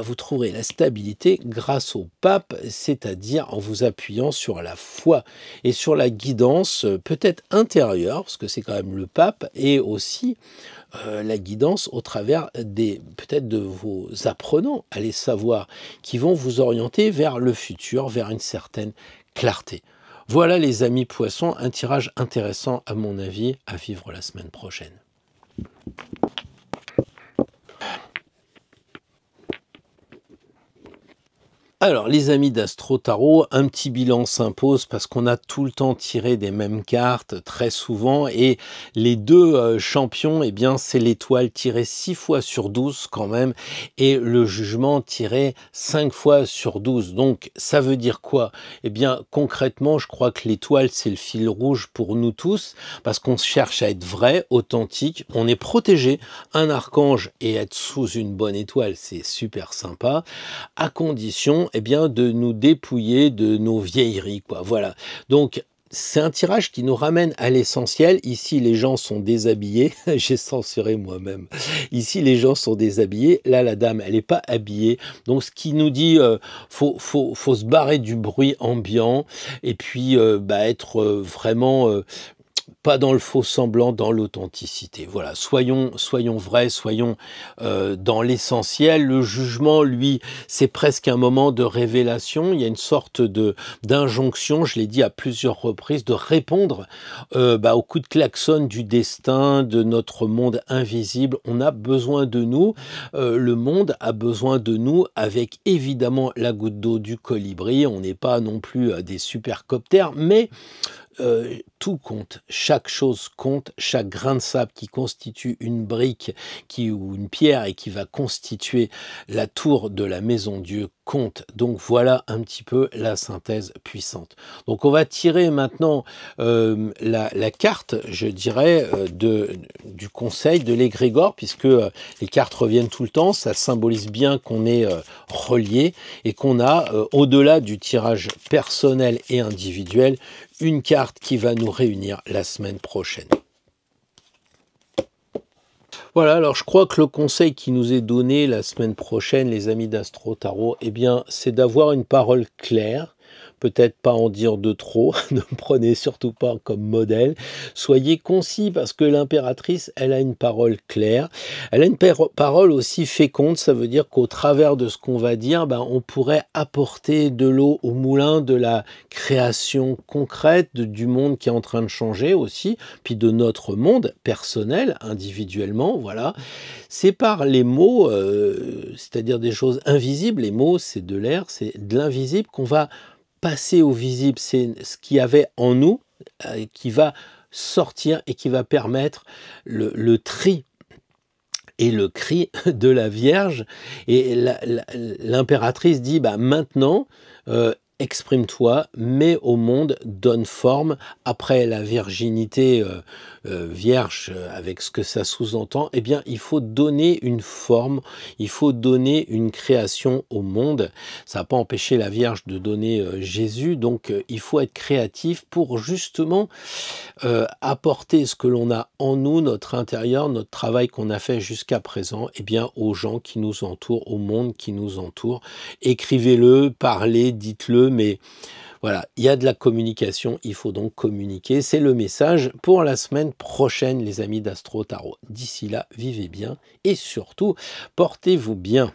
vous trouverez la stabilité grâce au pape, c'est-à-dire en vous appuyant sur la foi et sur la guidance peut-être intérieure, parce que c'est quand même le pape, et aussi la guidance au travers peut-être de vos apprenants, allez savoir, qui vont vous orienter vers le futur, vers une certaine clarté. Voilà les amis poissons, un tirage intéressant à mon avis à vivre la semaine prochaine. Alors, les amis d'Astro Tarot, un petit bilan s'impose parce qu'on a tout le temps tiré des mêmes cartes, très souvent, et les deux champions, eh bien, c'est l'étoile tirée 6 fois sur 12 quand même, et le jugement tiré 5 fois sur 12. Donc, ça veut dire quoi? Eh bien, concrètement, je crois que l'étoile, c'est le fil rouge pour nous tous, parce qu'on cherche à être vrai, authentique, on est protégé, un archange, et être sous une bonne étoile, c'est super sympa, à condition eh bien, de nous dépouiller de nos vieilleries, quoi. Voilà. Donc, c'est un tirage qui nous ramène à l'essentiel. Ici, les gens sont déshabillés. J'ai censuré moi-même. Ici, les gens sont déshabillés. Là, la dame, elle n'est pas habillée. Donc, ce qui nous dit, faut se barrer du bruit ambiant et puis être vraiment pas dans le faux semblant, dans l'authenticité. Voilà, soyons vrais, soyons dans l'essentiel. Le jugement, lui, c'est presque un moment de révélation. Il y a une sorte d'injonction, je l'ai dit à plusieurs reprises, de répondre au coup de klaxon du destin, de notre monde invisible. On a besoin de nous. Le monde a besoin de nous avec évidemment la goutte d'eau du colibri. On n'est pas non plus des supercoptères, mais tout compte, chaque chose compte, chaque grain de sable qui constitue une brique ou une pierre et qui va constituer la tour de la maison Dieu compte. Donc voilà un petit peu la synthèse puissante. Donc on va tirer maintenant la carte, je dirais, du conseil de l'égrégore, puisque les cartes reviennent tout le temps, ça symbolise bien qu'on est relié et qu'on a, au-delà du tirage personnel et individuel, une carte qui va nous réunir la semaine prochaine. Voilà, alors je crois que le conseil qui nous est donné la semaine prochaine, les amis d'Astro Tarot, eh bien, c'est d'avoir une parole claire, peut-être pas en dire de trop, ne me prenez surtout pas comme modèle, soyez concis parce que l'impératrice, elle a une parole claire, elle a une parole aussi féconde, ça veut dire qu'au travers de ce qu'on va dire, on pourrait apporter de l'eau au moulin de la création concrète, du monde qui est en train de changer aussi, puis de notre monde personnel, individuellement, voilà. C'est par les mots, c'est-à-dire des choses invisibles, les mots c'est de l'air, c'est de l'invisible qu'on va passer au visible, c'est ce qu'il y avait en nous qui va sortir et qui va permettre le tri et le cri de la Vierge. Et l'impératrice dit, maintenant, exprime-toi, mets au monde, donne forme. Après la virginité vierge, avec ce que ça sous-entend, eh bien, il faut donner une forme, il faut donner une création au monde. Ça n'a pas empêché la Vierge de donner Jésus, donc il faut être créatif pour justement apporter ce que l'on a en nous, notre intérieur, notre travail qu'on a fait jusqu'à présent, eh bien, aux gens qui nous entourent, au monde qui nous entoure. Écrivez-le, parlez, dites-le, mais voilà, il y a de la communication, il faut donc communiquer. C'est le message pour la semaine prochaine, les amis d'Astro Tarot. D'ici là, vivez bien et surtout, portez-vous bien.